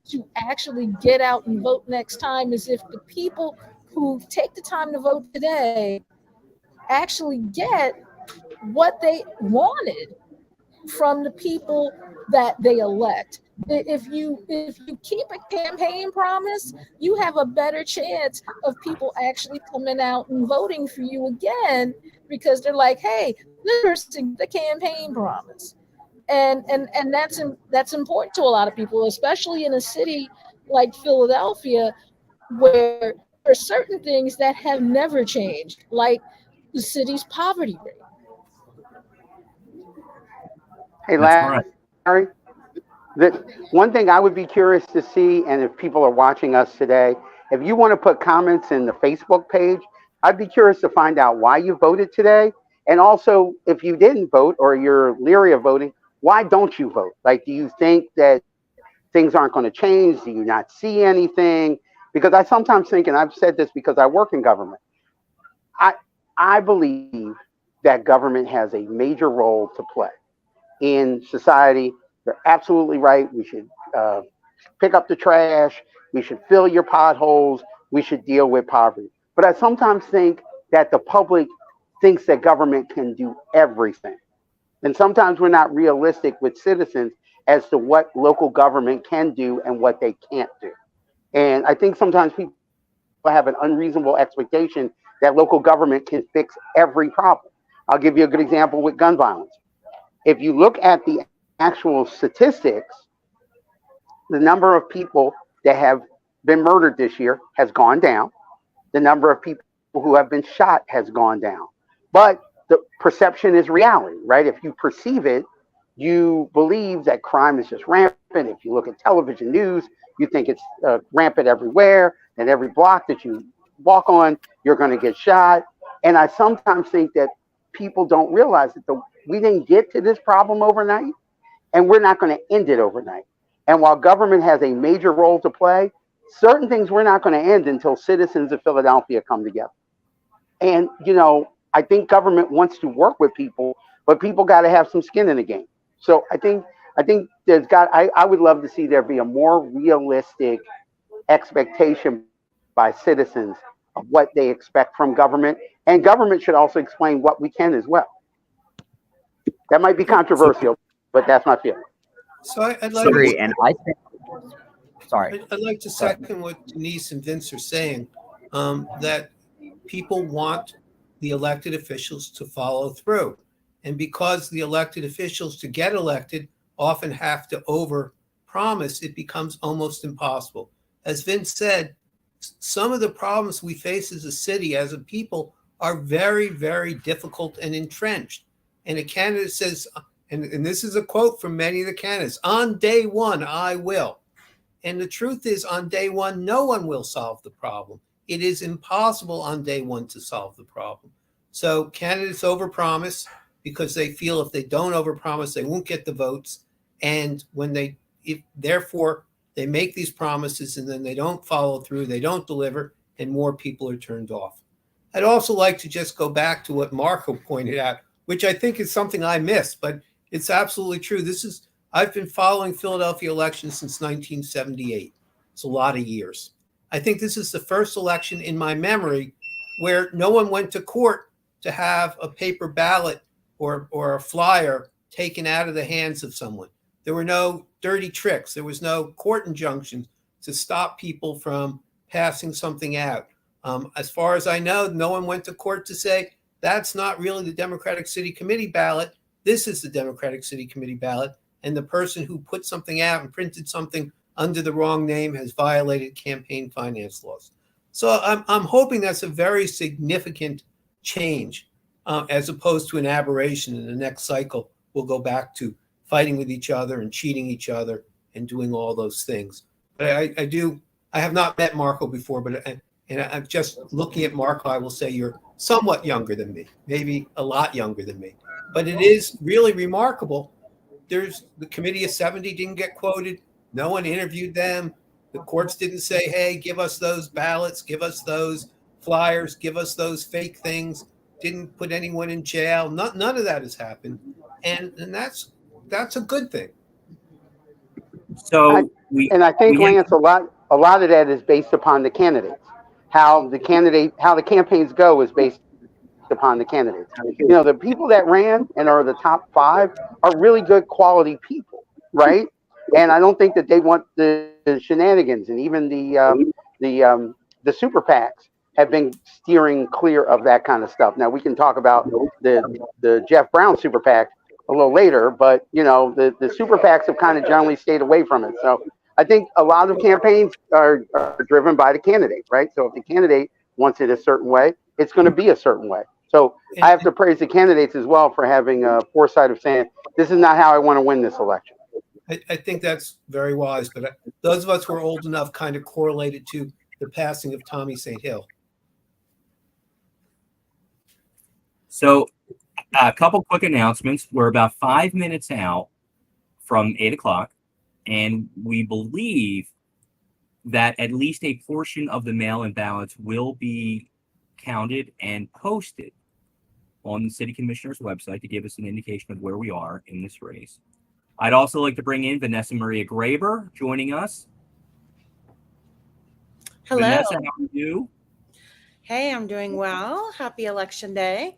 [SPEAKER 3] to actually get out and vote next time is if the people who take the time to vote today actually get what they wanted from the people that they elect. If you keep a campaign promise, you have a better chance of people actually coming out and voting for you again, because they're like, hey, this person, the campaign promise. And that's important to a lot of people, especially in a city like Philadelphia, where there are certain things that have never changed, like the city's poverty rate.
[SPEAKER 4] Hey, Larry, The one thing I would be curious to see, and if people are watching us today, if you want to put comments in the Facebook page, I'd be curious to find out why you voted today. And also, if you didn't vote or you're leery of voting, why don't you vote? Like, do you think that things aren't going to change? Do you not see anything? Because I sometimes think, and I've said this because I work in government, I believe that government has a major role to play in society. You're absolutely right. We should pick up the trash. We should fill your potholes. We should deal with poverty. But I sometimes think that the public thinks that government can do everything. And sometimes we're not realistic with citizens as to what local government can do and what they can't do. And I think sometimes people have an unreasonable expectation that local government can fix every problem. I'll give you a good example with gun violence. If you look at the actual statistics, the number of people that have been murdered this year has gone down. The number of people who have been shot has gone down. But the perception is reality, right? If you perceive it, you believe that crime is just rampant. If you look at television news, you think it's rampant everywhere, and every block that you walk on, you're going to get shot. And I sometimes think that people don't realize that we didn't get to this problem overnight, and we're not going to end it overnight. And while government has a major role to play, certain things we're not going to end until citizens of Philadelphia come together. And, you know, I think government wants to work with people, but people got to have some skin in the game. So I think I would love to see there be a more realistic expectation by citizens of what they expect from government. And government should also explain what we can as well. That might be controversial, but that's my feeling.
[SPEAKER 2] So I'd like
[SPEAKER 13] Agree, and I think. Sorry.
[SPEAKER 2] I'd like to second what Denise and Vince are saying, that people want the elected officials to follow through. And because the elected officials to get elected often have to overpromise, it becomes almost impossible. As Vince said, some of the problems we face as a city, as a people, are very, very difficult and entrenched. And a candidate says, and this is a quote from many of the candidates, on day one, I will. And the truth is, on day one, no one will solve the problem. It is impossible on day one to solve the problem. So candidates overpromise because they feel if they don't overpromise, they won't get the votes. And therefore, they make these promises and then they don't follow through, they don't deliver, and more people are turned off. I'd also like to just go back to what Marco pointed out, which I think is something I missed, but it's absolutely true. I've been following Philadelphia elections since 1978. It's a lot of years. I think this is the first election in my memory where no one went to court to have a paper ballot or a flyer taken out of the hands of someone. There were no dirty tricks. There was no court injunctions to stop people from passing something out. As far as I know, no one went to court to say, that's not really the Democratic City Committee ballot. This is the Democratic City Committee ballot. And the person who put something out and printed something under the wrong name has violated campaign finance laws. So I'm hoping that's a very significant change, as opposed to an aberration. In the next cycle, we'll go back to fighting with each other and cheating each other and doing all those things. But I have not met Marco before, but I'm just looking at Marco, I will say you're somewhat younger than me, maybe a lot younger than me. But it is really remarkable. The committee of 70 didn't get quoted. No one interviewed them. The courts didn't say, hey, give us those ballots, give us those flyers, give us those fake things. Didn't put anyone in jail. None of that has happened. And that's a good thing.
[SPEAKER 1] So
[SPEAKER 4] I think, Lance, a lot of that is based upon the candidates. How the campaigns go is based upon the candidates. You know, the people that ran and are the top 5 are really good quality people, right? And I don't think that they want the shenanigans, and even the super PACs have been steering clear of that kind of stuff. Now we can talk about the Jeff Brown super PAC a little later, but you know the super PACs have kind of generally stayed away from it. So I think a lot of campaigns are driven by the candidate, right? So if the candidate wants it a certain way, it's going to be a certain way. So I have to praise the candidates as well for having a foresight of saying, this is not how I want to win this election.
[SPEAKER 2] I think that's very wise. But those of us who are old enough kind of correlated to the passing of Tommy St. Hill.
[SPEAKER 1] So a couple quick announcements. We're about 5 minutes out from 8 o'clock, and we believe that at least a portion of the mail-in ballots will be counted and posted on the city commissioner's website to give us an indication of where we are in this race. I'd also like to bring in Vanessa Maria Graber joining us.
[SPEAKER 14] Hello.
[SPEAKER 1] Vanessa, how are you?
[SPEAKER 14] Hey, I'm doing well. Happy Election Day.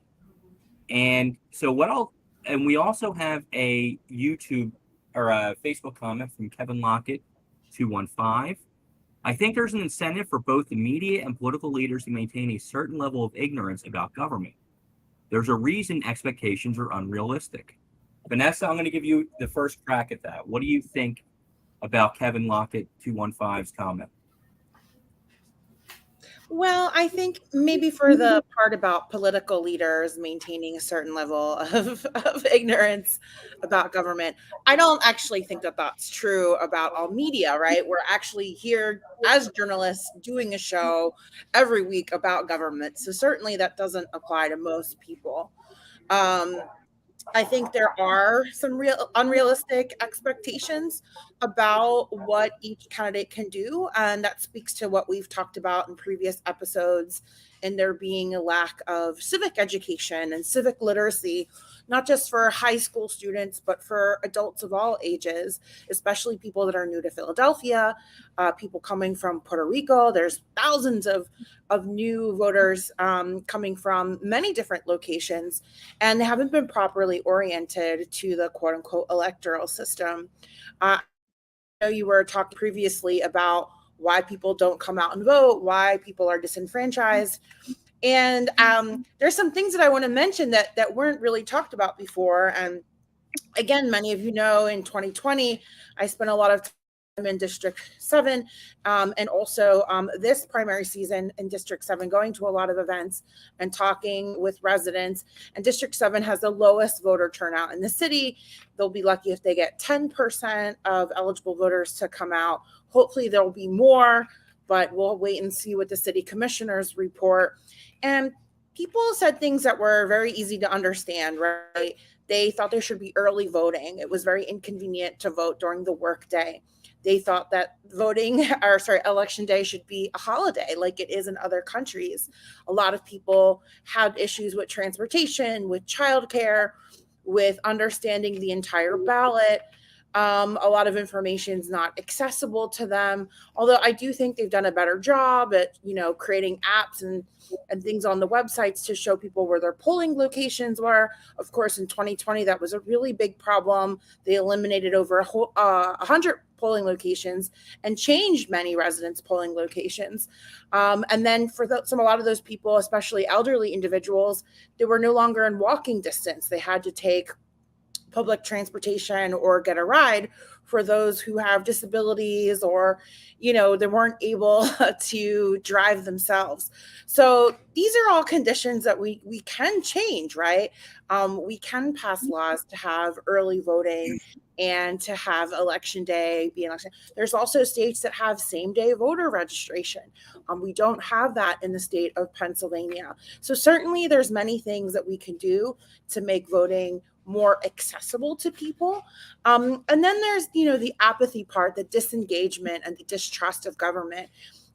[SPEAKER 1] And so we also have a YouTube or a Facebook comment from Kevin Lockett 215. I think there's an incentive for both the media and political leaders to maintain a certain level of ignorance about government. There's a reason expectations are unrealistic. Vanessa, I'm going to give you the first crack at that. What do you think about Kevin Lockett 215's comment?
[SPEAKER 14] Well, I think maybe for the part about political leaders maintaining a certain level of ignorance about government, I don't actually think that that's true about all media, right? We're actually here as journalists doing a show every week about government. So certainly that doesn't apply to most people. I think there are some real unrealistic expectations about what each candidate can do. And that speaks to what we've talked about in previous episodes, and there being a lack of civic education and civic literacy, not just for high school students, but for adults of all ages, especially people that are new to Philadelphia, people coming from Puerto Rico. There's thousands of new voters coming from many different locations, and they haven't been properly oriented to the quote unquote electoral system. I know you were talking previously about why people don't come out and vote, why people are disenfranchised. And there's some things that I want to mention that weren't really talked about before. And again, many of you know, in 2020, I spent a lot of time in District 7 and also this primary season in District 7, going to a lot of events and talking with residents. And District 7 has the lowest voter turnout in the city. They'll be lucky if they get 10% of eligible voters to come out. Hopefully there'll be more, but we'll wait and see what the city commissioners report. And people said things that were very easy to understand, right? They thought there should be early voting. It was very inconvenient to vote during the workday. They thought that election day should be a holiday like it is in other countries. A lot of people had issues with transportation, with childcare, with understanding the entire ballot. A lot of information is not accessible to them, although I do think they've done a better job at, creating apps and things on the websites to show people where their polling locations were. Of course, in 2020, that was a really big problem. They eliminated over 100 polling locations and changed many residents' polling locations. And then for a lot of those people, especially elderly individuals, they were no longer in walking distance. They had to take public transportation or get a ride. For those who have disabilities or, they weren't able to drive themselves. So these are all conditions that we can change, right? We can pass laws to have early voting and to have election day be an election. There's also states that have same-day voter registration. We don't have that in the state of Pennsylvania. So certainly there's many things that we can do to make voting more accessible to people. And then there's, the apathy part, the disengagement and the distrust of government.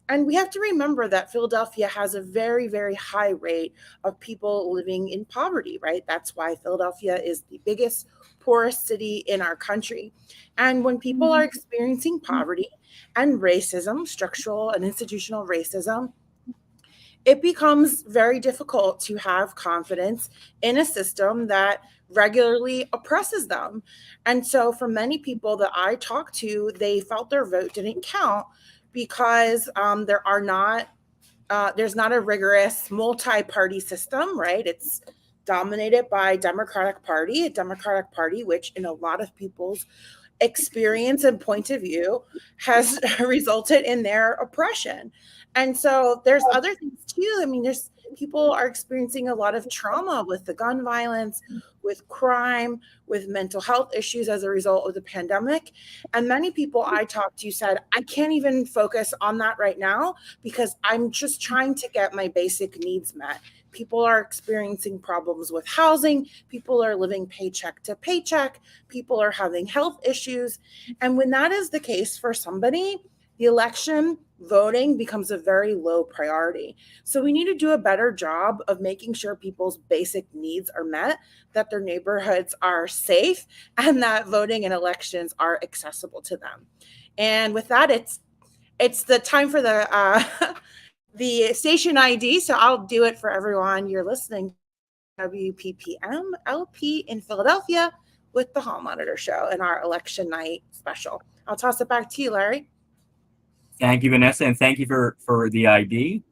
[SPEAKER 14] And we have to remember that Philadelphia has a very, very high rate of people living in poverty, right? That's why Philadelphia is the biggest, poorest city in our country. And when people are experiencing poverty and racism, structural and institutional racism, it becomes very difficult to have confidence in a system that regularly oppresses them. And so for many people that I talked to, they felt their vote didn't count because there's not a rigorous multi-party system, right? It's dominated by a Democratic Party which in a lot of people's experience and point of view has resulted in their oppression. And so there's other things too. I mean, people are experiencing a lot of trauma with the gun violence, with crime, with mental health issues as a result of the pandemic. And many people I talked to said, I can't even focus on that right now because I'm just trying to get my basic needs met. People are experiencing problems with housing. People are living paycheck to paycheck. People are having health issues. And when that is the case for somebody, the election voting becomes a very low priority. So we need to do a better job of making sure people's basic needs are met, that their neighborhoods are safe, and that voting and elections are accessible to them. And with that, it's the time for the the station ID. So I'll do it for everyone. You're listening to WPPM LP in Philadelphia with the Hall Monitor Show and our election night special. I'll toss it back to you, Larry.
[SPEAKER 1] Thank you, Vanessa, and thank you for the ID.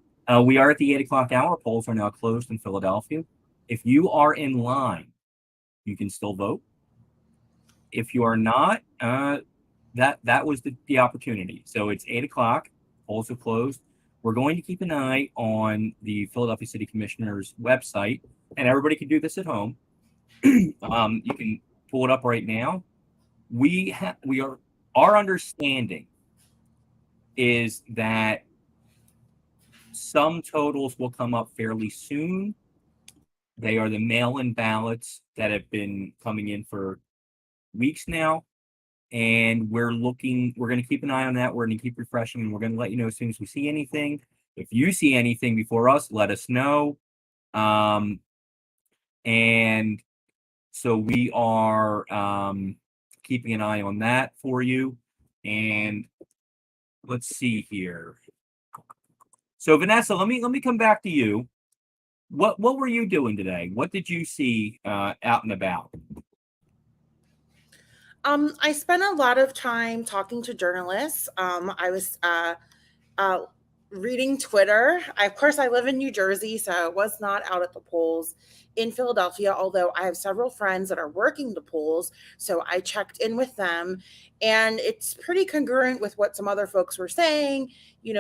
[SPEAKER 1] We are at the 8 o'clock hour. Polls are now closed in Philadelphia. If you are in line, you can still vote. If you are not, that was the opportunity. So it's 8 o'clock. Polls are closed. We're going to keep an eye on the Philadelphia City Commissioner's website, and everybody can do this at home. You can pull it up right now. Our understanding is that some totals will come up fairly soon. They are the mail-in ballots that have been coming in for weeks now. And we're going to keep an eye on that. We're going to keep refreshing, and we're going to let you know as soon as we see anything. If you see anything before us, let us know. And so we are keeping an eye on that for you. And let's see here. So Vanessa, let me come back to you. What were you doing today? What did you see out and about?
[SPEAKER 14] I spent a lot of time talking to journalists. I was reading Twitter. Of course, I live in New Jersey, so I was not out at the polls in Philadelphia, although I have several friends that are working the polls, so I checked in with them. And it's pretty congruent with what some other folks were saying,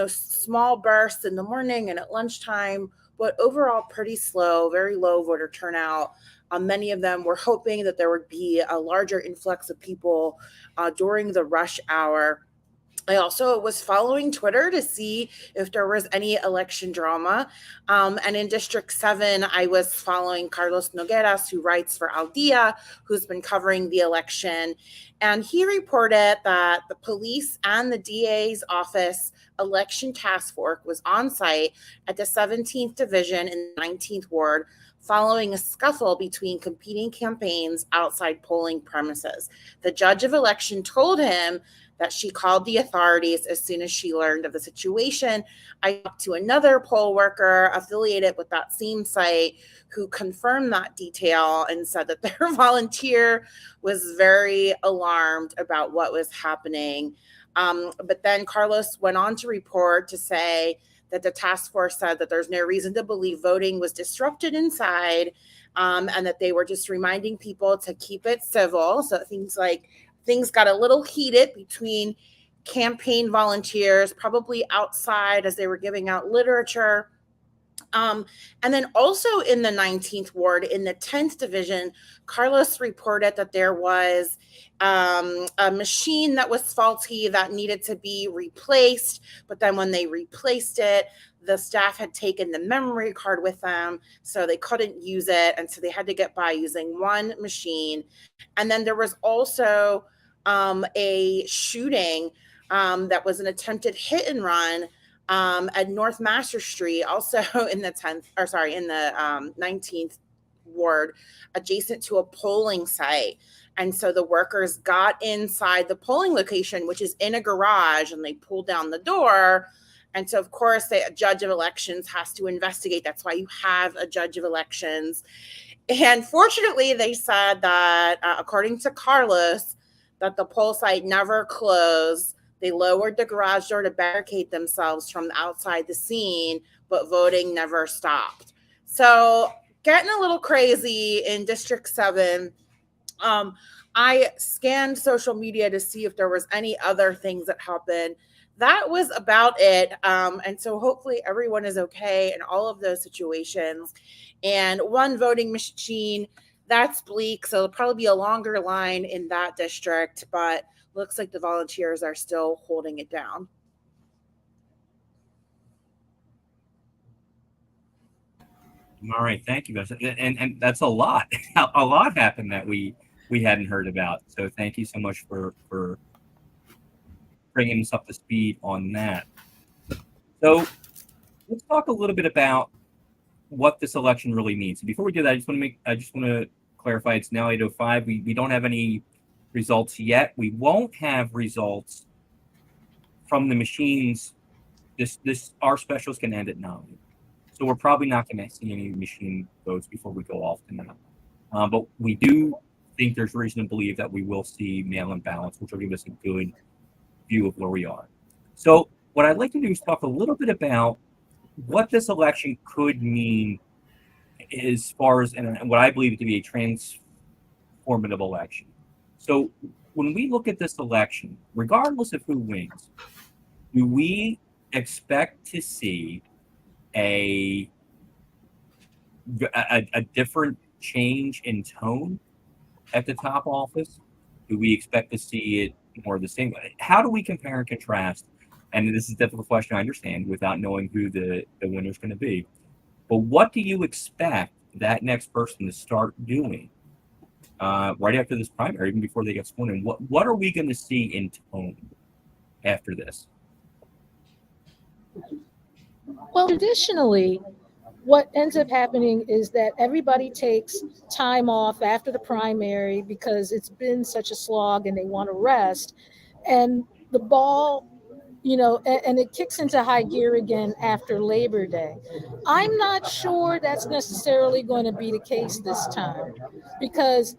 [SPEAKER 14] small bursts in the morning and at lunchtime, but overall pretty slow, very low voter turnout. Many of them were hoping that there would be a larger influx of people during the rush hour. I also was following Twitter to see if there was any election drama. And in District 7, I was following Carlos Nogueras, who writes for Al Dia, who's been covering the election. And he reported that the police and the DA's office election task force was on site at the 17th Division in the 19th Ward following a scuffle between competing campaigns outside polling premises. The judge of election told him that she called the authorities as soon as she learned of the situation. I talked to another poll worker affiliated with that same site who confirmed that detail and said that their volunteer was very alarmed about what was happening. But then Carlos went on to report to say that the task force said that there's no reason to believe voting was disrupted inside, and that they were just reminding people to keep it civil. So things got a little heated between campaign volunteers, probably outside as they were giving out literature. And then also in the 19th Ward, in the 10th Division, Carlos reported that there was a machine that was faulty that needed to be replaced. But then when they replaced it, the staff had taken the memory card with them, so they couldn't use it. And so they had to get by using one machine. And then there was also a shooting that was an attempted hit and run at North Master Street, also in the 19th Ward, adjacent to a polling site. And so the workers got inside the polling location, which is in a garage, and they pulled down the door. And so, of course, a judge of elections has to investigate. That's why you have a judge of elections. And fortunately, they said that, according to Carlos, that the poll site never closed. They lowered the garage door to barricade themselves from outside the scene, but voting never stopped. So getting a little crazy in District 7. I scanned social media to see if there was any other things that happened that was about it. And so hopefully everyone is okay in all of those situations. And one voting machine, that's bleak. So it'll probably be a longer line in that district, but looks like the volunteers are still holding it down.
[SPEAKER 1] All right, thank you, Vanessa. And that's a lot. A lot happened that we hadn't heard about. So thank you so much for bringing us up to speed on that. So let's talk a little bit about what this election really means. So before we do that, I just want to clarify. It's now 8:05. We don't have any results yet. We won't have results from the machines. Our specials can end at 9. So we're probably not going to see any machine votes before we go off tonight. But we do think there's reason to believe that we will see mail-in ballots, which will give us a good view of where we are. So what I'd like to do is talk a little bit about what this election could mean as far as and what I believe to be a transformative election. So when we look at this election, regardless of who wins, do we expect to see a different change in tone at the top office? Do we expect to see it more the same? How do we compare and contrast? And this is a difficult question, I understand, without knowing who the winner is going to be. But what do you expect that next person to start doing right after this primary, even before they get sworn in? What are we going to see in tone after this?
[SPEAKER 3] Well, traditionally, what ends up happening is that everybody takes time off after the primary because it's been such a slog and they want to rest. And the ball, and it kicks into high gear again after Labor Day. I'm not sure that's necessarily going to be the case this time because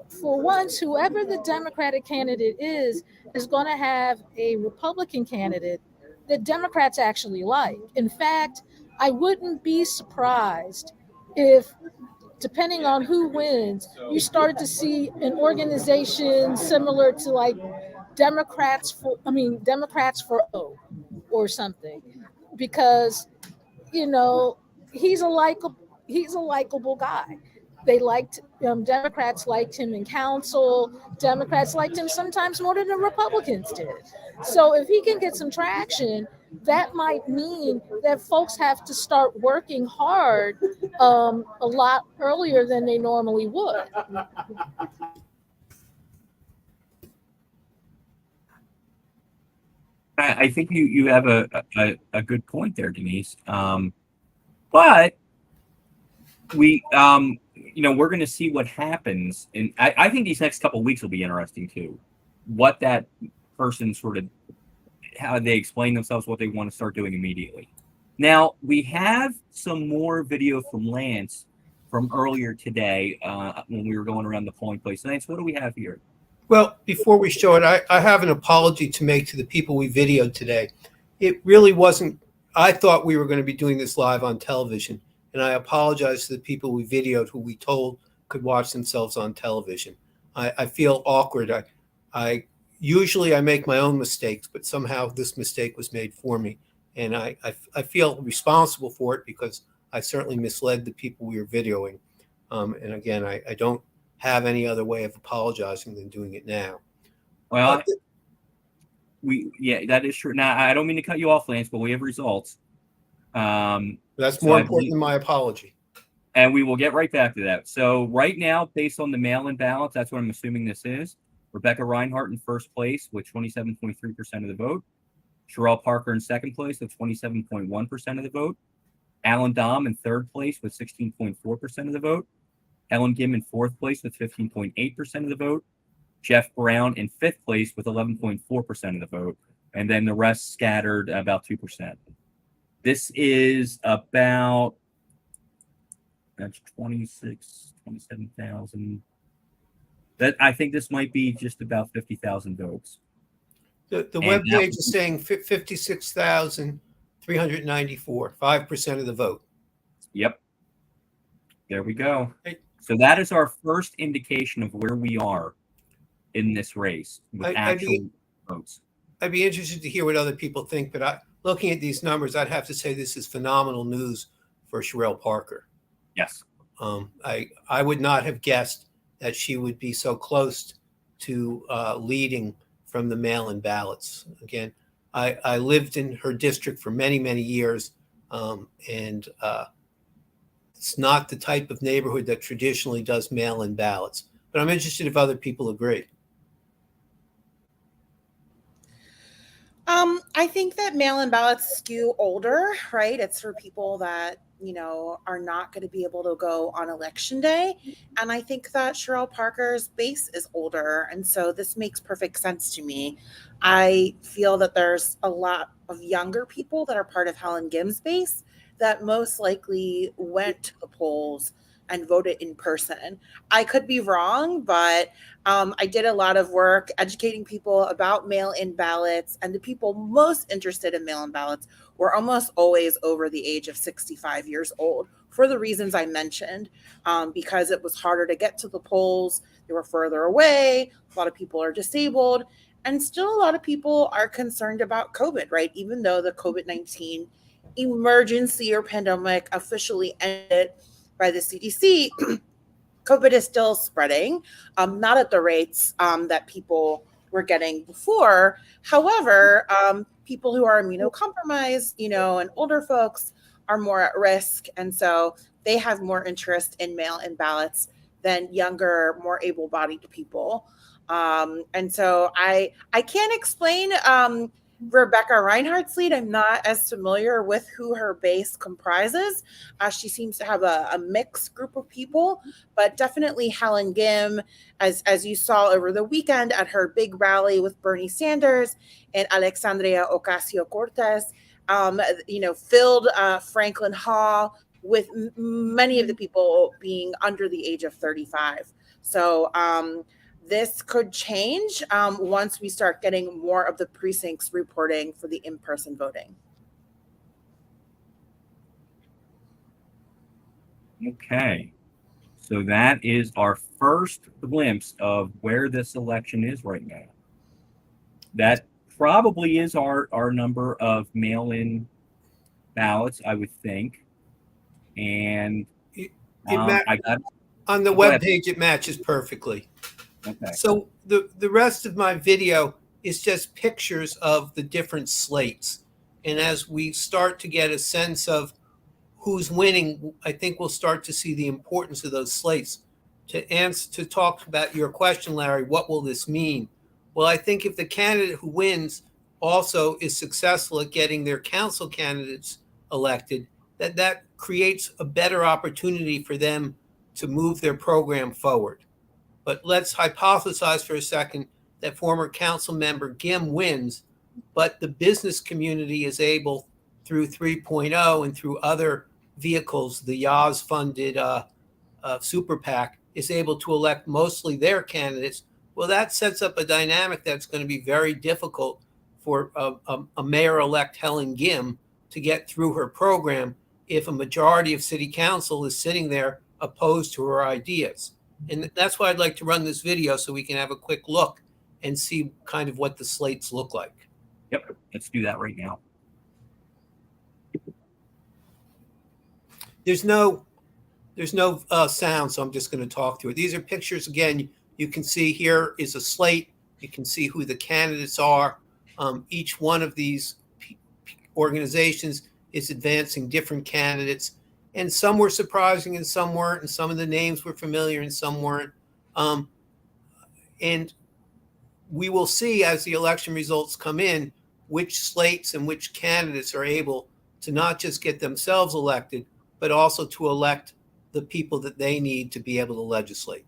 [SPEAKER 3] for once, whoever the Democratic candidate is going to have a Republican candidate that Democrats actually like. In fact, I wouldn't be surprised if, depending on who wins, you started to see an organization similar to like Democrats for O or something, because he's a likable guy. They liked Democrats liked him in council. Democrats liked him sometimes more than the Republicans did. So if he can get some traction, that might mean that folks have to start working hard a lot earlier than they normally would.
[SPEAKER 1] I think you have a good point there, Denise. But we we're going to see what happens, and I think these next couple of weeks will be interesting too. What that person sort of, how they explain themselves, what they want to start doing immediately. Now we have some more video from Lance from earlier today when we were going around the polling place. Lance, what do we have here?
[SPEAKER 2] Well, before we show it, I have an apology to make to the people we videoed today. It really wasn't, I thought we were going to be doing this live on television, and I apologize to the people we videoed who we told could watch themselves on television. I feel awkward. I usually make my own mistakes, but somehow this mistake was made for me, and I feel responsible for it because I certainly misled the people we were videoing. And again, I don't have any other way of apologizing than doing it now.
[SPEAKER 1] Well, that is true. Now, I don't mean to cut you off, Lance, but we have results.
[SPEAKER 2] That's more important than my apology.
[SPEAKER 1] And we will get right back to that. So right now, based on the mail-in ballots, that's what I'm assuming this is. Rebecca Reinhart in first place with 27.3% of the vote. Sherelle Parker in second place with 27.1% of the vote. Alan Dom in third place with 16.4% of the vote. Ellen Gim in fourth place with 15.8% of the vote. Jeff Brown in fifth place with 11.4% of the vote. And then the rest scattered about 2%. This is about, that's 27,000. I think this might be just about 50,000 votes.
[SPEAKER 2] The webpage is saying 56,394, 5% of the vote.
[SPEAKER 1] Yep. There we go. So that is our first indication of where we are in this race with actual votes.
[SPEAKER 2] I'd be interested to hear what other people think, but looking at these numbers, I'd have to say this is phenomenal news for Sherelle Parker.
[SPEAKER 1] Yes.
[SPEAKER 2] I would not have guessed that she would be so close to leading from the mail-in ballots. Again, I lived in her district for many, many years, and it's not the type of neighborhood that traditionally does mail-in ballots. But I'm interested if other people agree.
[SPEAKER 14] I think that mail-in ballots skew older, right? It's for people that, you know, are not going to be able to go on election day. And I think that Sherelle Parker's base is older. And so this makes perfect sense to me. I feel that there's a lot of younger people that are part of Helen Gim's base that most likely went to the polls and voted in person. I could be wrong, but I did a lot of work educating people about mail-in ballots, and the people most interested in mail-in ballots were almost always over the age of 65 years old for the reasons I mentioned, because it was harder to get to the polls, they were further away, a lot of people are disabled, and still a lot of people are concerned about COVID, right? Even though the COVID-19 emergency or pandemic officially ended by the CDC, COVID is still spreading, not at the rates that people were getting before. However, people who are immunocompromised, you know, and older folks are more at risk. And so they have more interest in mail-in ballots than younger, more able-bodied people. And so I can't explain Rebecca Reinhardt's lead. I'm not as familiar with who her base comprises. She seems to have a mixed group of people, but definitely Helen Gim, as you saw over the weekend at her big rally with Bernie Sanders and Alexandria Ocasio-Cortez, you know, filled Franklin Hall with many of the people being under the age of 35. So this could change once we start getting more of the precincts reporting for the in-person voting.
[SPEAKER 1] Okay. So that is our first glimpse of where this election is right now. That probably is our number of mail-in ballots, I would think. And I got
[SPEAKER 2] on the web page, it matches perfectly.
[SPEAKER 1] Okay.
[SPEAKER 2] So the rest of my video is just pictures of the different slates. And as we start to get a sense of who's winning, I think we'll start to see the importance of those slates. To talk about your question, Larry, what will this mean? Well, I think if the candidate who wins also is successful at getting their council candidates elected, that creates a better opportunity for them to move their program forward. But let's hypothesize for a second that former council member Gim wins, but the business community is able, through 3.0 and through other vehicles, the Yaz-funded super PAC, is able to elect mostly their candidates. Well, that sets up a dynamic that's going to be very difficult for a mayor-elect Helen Gim to get through her program if a majority of city council is sitting there opposed to her ideas. And that's why I'd like to run this video so we can have a quick look and see kind of what the slates look like.
[SPEAKER 1] Yep, let's do that right now.
[SPEAKER 2] There's no sound, so I'm just going to talk through it. These are pictures. Again, you can see here is a slate. You can see who the candidates are. Each one of these organizations is advancing different candidates. And some were surprising and some weren't, and some of the names were familiar and some weren't. And we will see as the election results come in, which slates and which candidates are able to not just get themselves elected, but also to elect the people that they need to be able to legislate.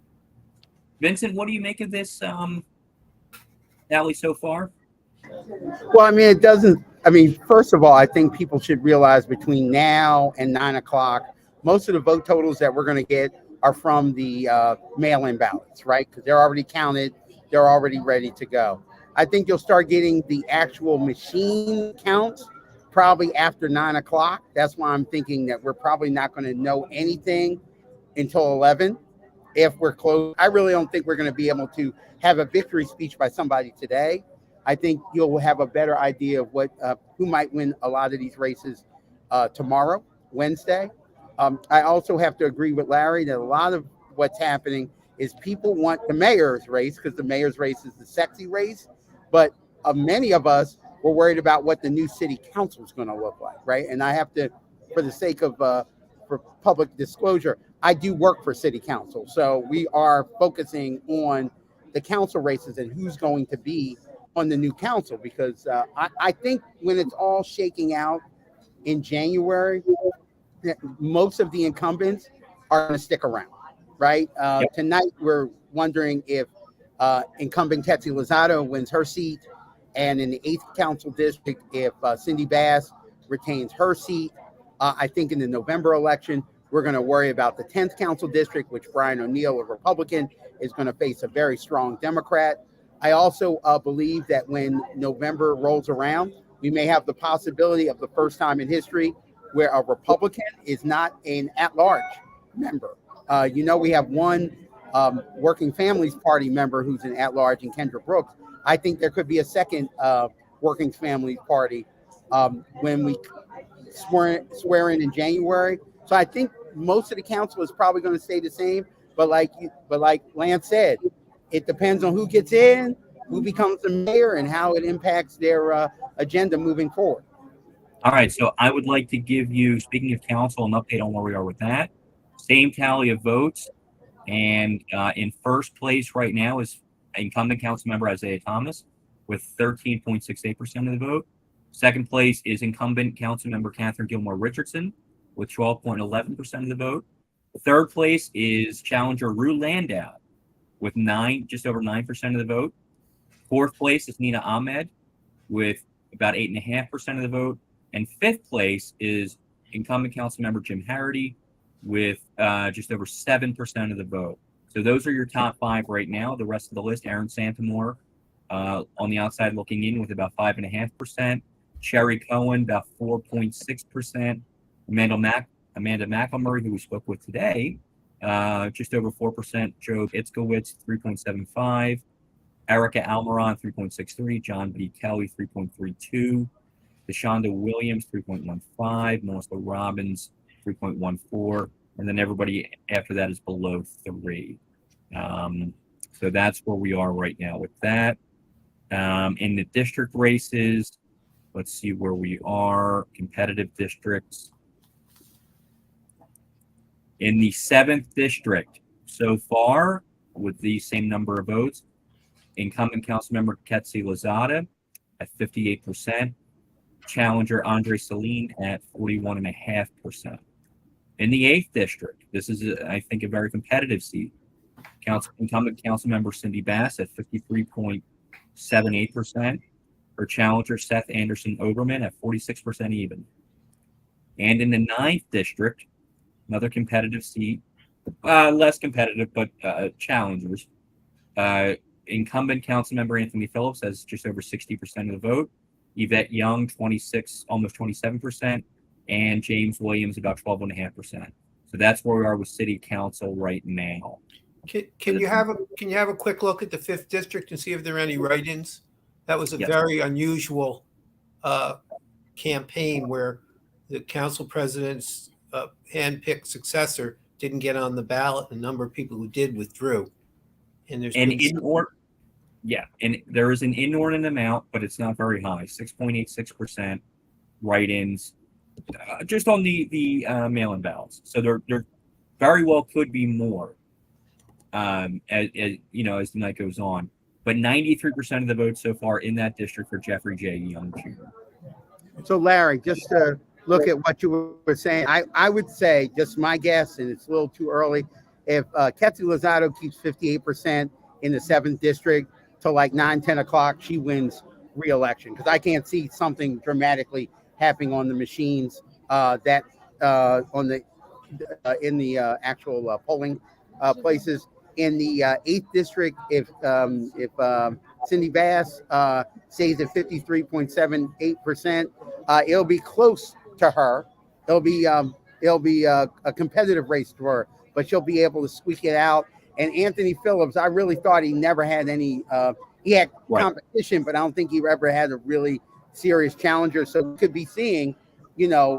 [SPEAKER 1] Vincent, what do you make of this tally so far?
[SPEAKER 4] Well, I mean, first of all, I think people should realize between now and 9 o'clock, most of the vote totals that we're going to get are from the mail-in ballots, right? Because they're already counted. They're already ready to go. I think you'll start getting the actual machine counts probably after 9 o'clock. That's why I'm thinking that we're probably not going to know anything until 11 if we're close. I really don't think we're going to be able to have a victory speech by somebody today.
[SPEAKER 15] I think you'll have a better idea of what who might win a lot of these races tomorrow, Wednesday. I also have to agree with Larry that a lot of what's happening is people want the mayor's race because the mayor's race is the sexy race, but many of us were worried about what the new city council is going to look like, right? And I have to, for the sake of for public disclosure, I do work for city council, so we are focusing on the council races and who's going to be on the new council, because I think when it's all shaking out in January, most of the incumbents are going to stick around, right? Tonight, we're wondering if incumbent Ketsi Lozado wins her seat, and in the 8th Council District, if Cindy Bass retains her seat. I think in the November election, we're going to worry about the 10th Council District, which Brian O'Neill, a Republican, is going to face a very strong Democrat. I also believe that when November rolls around, we may have the possibility of the first time in history where a Republican is not an at-large member. We have one Working Families Party member who's an at-large in Kendra Brooks. I think there could be a second Working Families Party when we swear in January. So I think most of the council is probably going to stay the same. But like Lance said, it depends on who gets in, who becomes the mayor, and how it impacts their agenda moving forward.
[SPEAKER 1] All right, so I would like to give you, speaking of council, an update on where we are with that. Same tally of votes, and in first place right now is incumbent council member Isaiah Thomas with 13.68% of the vote. Second place is incumbent council member Catherine Gilmore Richardson with 12.11% of the vote. Third place is challenger Rue Landau with just over 9% of the vote. Fourth place is Nina Ahmed with about 8.5% of the vote. And fifth place is incumbent council member Jim Harity with just over 7% of the vote. So those are your top 5 right now. The rest of the list, Aaron Santamore on the outside looking in with about 5.5%. Sherry Cohen, about 4.6%. Amanda McElmurray, who we spoke with today, just over 4%. Joe Itzkowitz, 3.75%. Erica Almiron, 3.63%. John B. Kelly, 3.32%. DeShonda Williams, 3.15%. Melissa Robbins, 3.14%. And then everybody after that is below 3%. So that's where we are right now with that. In the district races, let's see where we are. Competitive districts. In the 7th district, so far, with the same number of votes, incumbent councilmember Ketsi Lozada at 58%, challenger Andre Celine at 41.5%. In the 8th district, this is, I think, a very competitive seat. Incumbent councilmember Cindy Bass at 53.78%. Her challenger Seth Anderson Oberman at 46% even. And in the 9th district, another competitive seat, less competitive, but challengers. Incumbent councilmember Anthony Phillips has just over 60% of the vote. Yvette Young, 26, almost 27%, and James Williams about 12.5%. So that's where we are with city council right now.
[SPEAKER 2] Can you have a quick look at the 5th district and see if there are any write-ins? That was a very unusual campaign where the council president's hand-picked successor didn't get on the ballot. A number of people who did withdrew. And there is an inordinate amount, but it's not very high. 6.86% write-ins, just on the mail-in ballots. So there very well could be more, as the night goes on. But 93% of the votes so far in that district for Jeffrey J. Young Jr.
[SPEAKER 15] So Larry, just to look at what you were saying, I would say, just my guess, and it's a little too early, if Ketsi Lozado keeps 58% in the 7th district till like 9-10 o'clock, she wins re-election, because I can't see something dramatically happening on the machines in the actual polling places. In the 8th district, if Cindy Bass stays at 53.78%, it'll be close to her. It'll be a competitive race for her, but she'll be able to squeak it out. And Anthony Phillips, I really thought he never had any He had
[SPEAKER 1] Right.
[SPEAKER 15] competition, but I don't think he ever had a really serious challenger. So we could be seeing,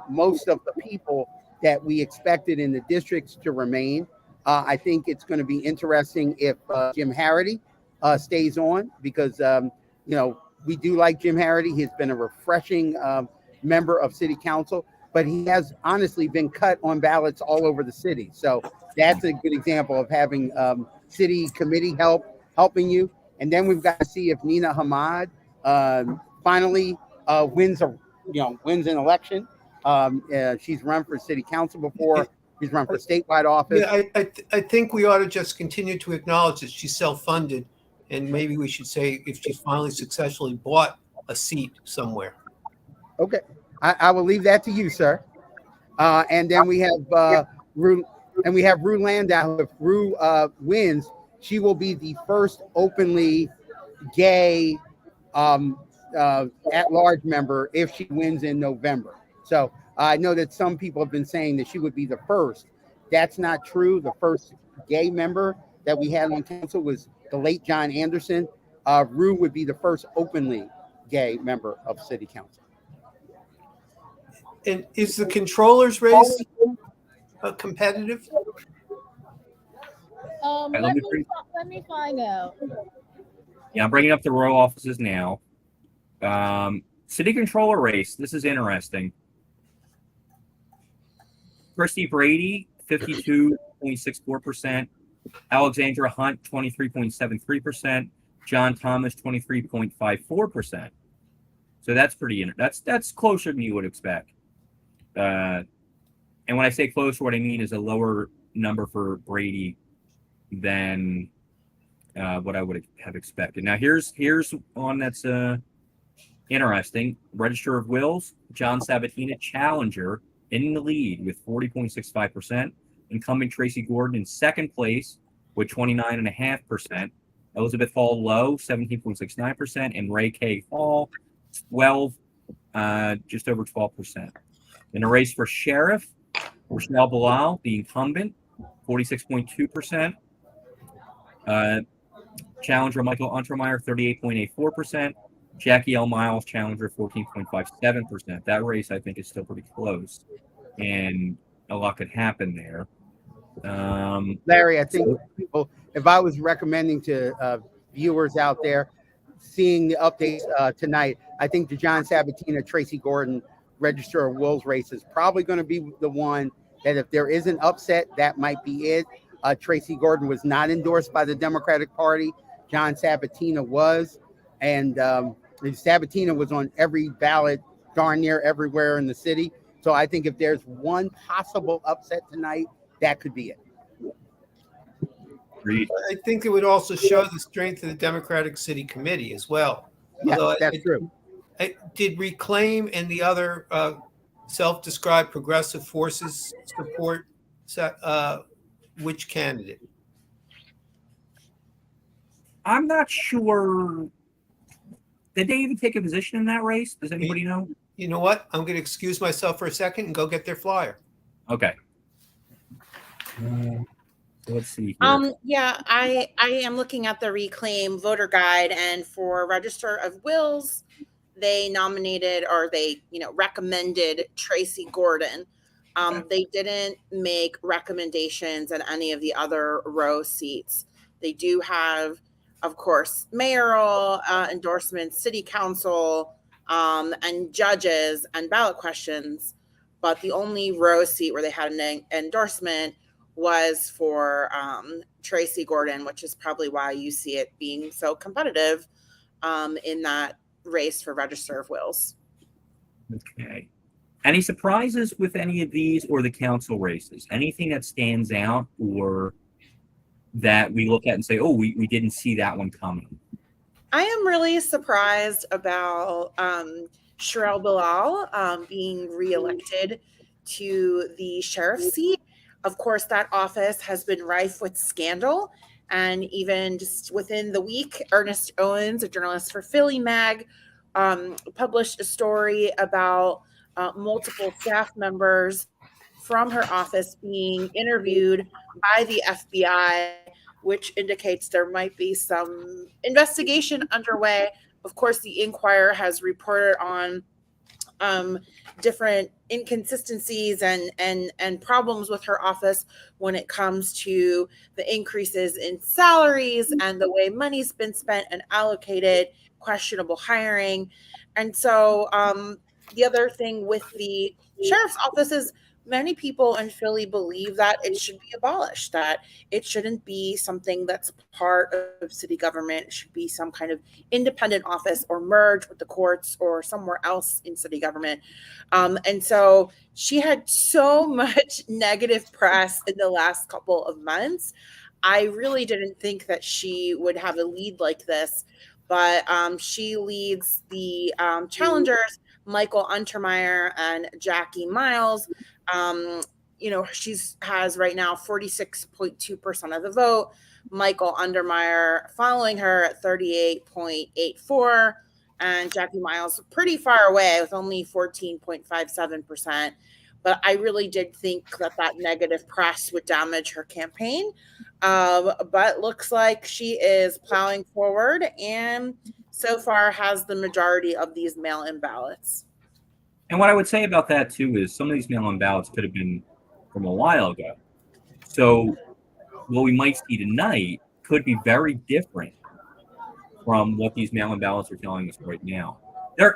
[SPEAKER 15] most of the people that we expected in the districts to remain. I think it's going to be interesting if Jim Harity stays on because, we do like Jim Harity. He's been a refreshing member of city council, but he has honestly been cut on ballots all over the city. So that's a good example of having city committee helping you. And then we've got to see if Nina Hamad finally wins an election. She's run for city council before. She's run for statewide office.
[SPEAKER 2] Yeah, I think we ought to just continue to acknowledge that she's self-funded, and maybe we should say if she's finally successfully bought a seat somewhere.
[SPEAKER 15] Okay, I will leave that to you, sir. And then we have Rue Landau. If Rue wins, she will be the first openly gay at-large member if she wins in November. So I know that some people have been saying that she would be the first. That's not true. The first gay member that we had on council was the late John Anderson. Rue would be the first openly gay member of city council.
[SPEAKER 2] And is the controller's race competitive?
[SPEAKER 3] Let me find out.
[SPEAKER 1] Yeah, I'm bringing up the row offices now. City controller race. This is interesting. Christy Brady, 52.64%. Alexandra Hunt, 23.73%. John Thomas, 23.54%. So that's pretty. That's closer than you would expect. And when I say closer, what I mean is a lower number for Brady than what I would have expected. Now here's one that's interesting. Register of Wills, John Sabatina, challenger, in the lead with 40.65%. Incumbent Tracy Gordon in second place with 29.5%. Elizabeth Hall Lowe, 17.69%, and Ray K. Hall, 12, just over 12%. In a race for sheriff, Rochelle Bilal, the incumbent, 46.2%. Challenger Michael Untermeyer, 38.84%. Jackie L. Miles, challenger, 14.57%. That race, I think, is still pretty close, and a lot could happen there.
[SPEAKER 15] Larry, I think people, if I was recommending to viewers out there seeing the updates tonight, I think the John Sabatina, Tracy Gordon Register of Wills race is probably going to be the one that if there is an upset, that might be it. Tracy Gordon was not endorsed by the Democratic Party. John Sabatina was. And Sabatina was on every ballot darn near everywhere in the city. So I think if there's one possible upset tonight, that could be it.
[SPEAKER 2] I think it would also show the strength of the Democratic City Committee as well.
[SPEAKER 15] Yes, that's true.
[SPEAKER 2] Did Reclaim and the other self-described progressive forces support which candidate?
[SPEAKER 1] I'm not sure. Did they even take a position in that race? Does anybody know?
[SPEAKER 2] You know what? I'm going to excuse myself for a second and go get their flyer.
[SPEAKER 1] Okay. Let's see here.
[SPEAKER 14] Yeah, I am looking at the Reclaim voter guide, and for Register of Wills, they nominated or they recommended Tracy Gordon. They didn't make recommendations on any of the other row seats. They do have, of course, mayoral endorsements, city council, and judges and ballot questions. But the only row seat where they had an endorsement was for Tracy Gordon, which is probably why you see it being so competitive in that race for Register of Wills.
[SPEAKER 1] Okay. Any surprises with any of these or the council races? Anything that stands out or that we look at and say, oh, we didn't see that one coming?
[SPEAKER 14] I am really surprised about Sherelle Bilal being reelected to the sheriff's seat. Of course, that office has been rife with scandal. And even just within the week, Ernest Owens, a journalist for Philly Mag, published a story about multiple staff members from her office being interviewed by the FBI which indicates there might be some investigation underway. Of course, the Inquirer has reported on different inconsistencies and problems with her office when it comes to the increases in salaries and the way money's been spent and allocated, questionable hiring. And so the other thing with the sheriff's office is many people in Philly believe that it should be abolished, that it shouldn't be something that's part of city government. It should be some kind of independent office or merge with the courts or somewhere else in city government. And so she had so much negative press in the last couple of months. I really didn't think that she would have a lead like this, but she leads the challengers, Michael Untermeyer and Jackie Miles. She's has right now 46.2% of the vote. Michael Untermeyer following her at 38.84%, and Jackie Miles pretty far away with only 14.57%. But I really did think that negative press would damage her campaign. But looks like she is plowing forward and so far has the majority of these mail-in ballots.
[SPEAKER 1] And what I would say about that, too, is some of these mail-in ballots could have been from a while ago. So what we might see tonight could be very different from what these mail-in ballots are telling us right now.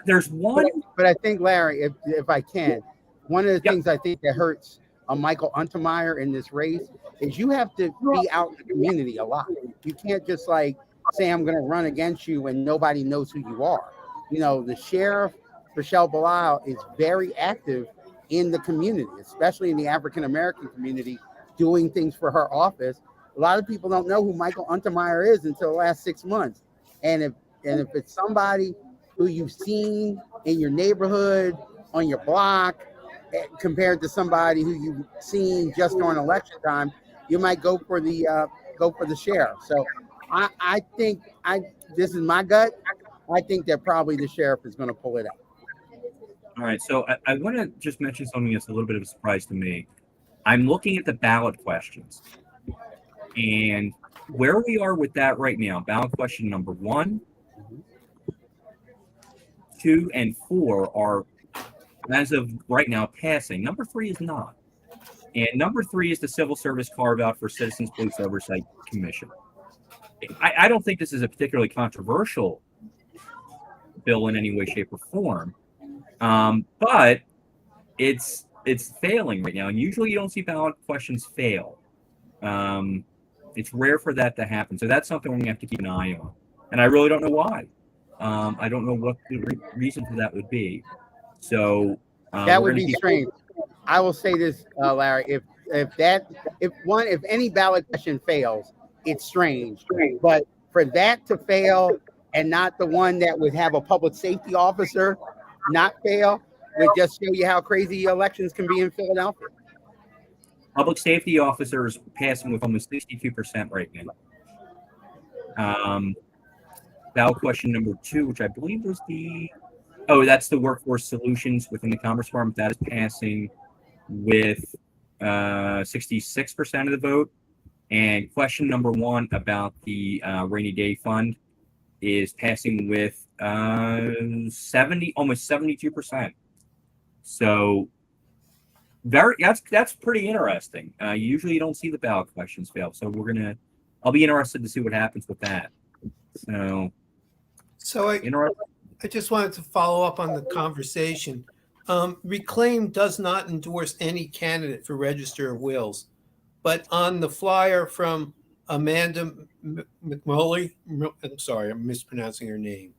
[SPEAKER 1] There's one...
[SPEAKER 15] But I think, Larry, if I can, one of the things I think that hurts Michael Untermeyer in this race is you have to be out in the community a lot. You can't just say, I'm going to run against you and nobody knows who you are. The sheriff, Rochelle Bilal, is very active in the community, especially in the African-American community, doing things for her office. A lot of people don't know who Michael Untermeyer is until the last 6 months. And if it's somebody who you've seen in your neighborhood, on your block, compared to somebody who you've seen just during election time, you might go for the sheriff. So I think this is my gut. I think that probably the sheriff is going to pull it out.
[SPEAKER 1] All right, so I want to just mention something that's a little bit of a surprise to me. I'm looking at the ballot questions, and where we are with that right now, ballot question number 1, 2, and 4 are, as of right now, passing. Number 3 is not. And number 3 is the civil service carve-out for Citizens Police Oversight Commission. I don't think this is a particularly controversial bill in any way, shape, or form. But it's failing right now. And usually you don't see ballot questions fail. It's rare for that to happen. So that's something we're going to have to keep an eye on. And I really don't know why. I don't know what the reason for that would be. So
[SPEAKER 15] that would be strange. I will say this, Larry, if any ballot question fails, it's strange. But for that to fail and not the one that would have a public safety officer not fail would just show you how crazy elections can be in Philadelphia.
[SPEAKER 1] Public safety officers passing with almost 62% right now. Ballot question number 2, which I believe was that's the workforce solutions within the Commerce Department. That is passing with 66% of the vote. And question number 1 about the rainy day fund is passing with almost 72%. So that's pretty interesting. Usually you don't see the ballot questions fail. So I'll be interested to see what happens with that.
[SPEAKER 2] So I just wanted to follow up on the conversation. Reclaim does not endorse any candidate for Register of Wills, but on the flyer from Amanda McMully, I'm sorry, I'm mispronouncing her name,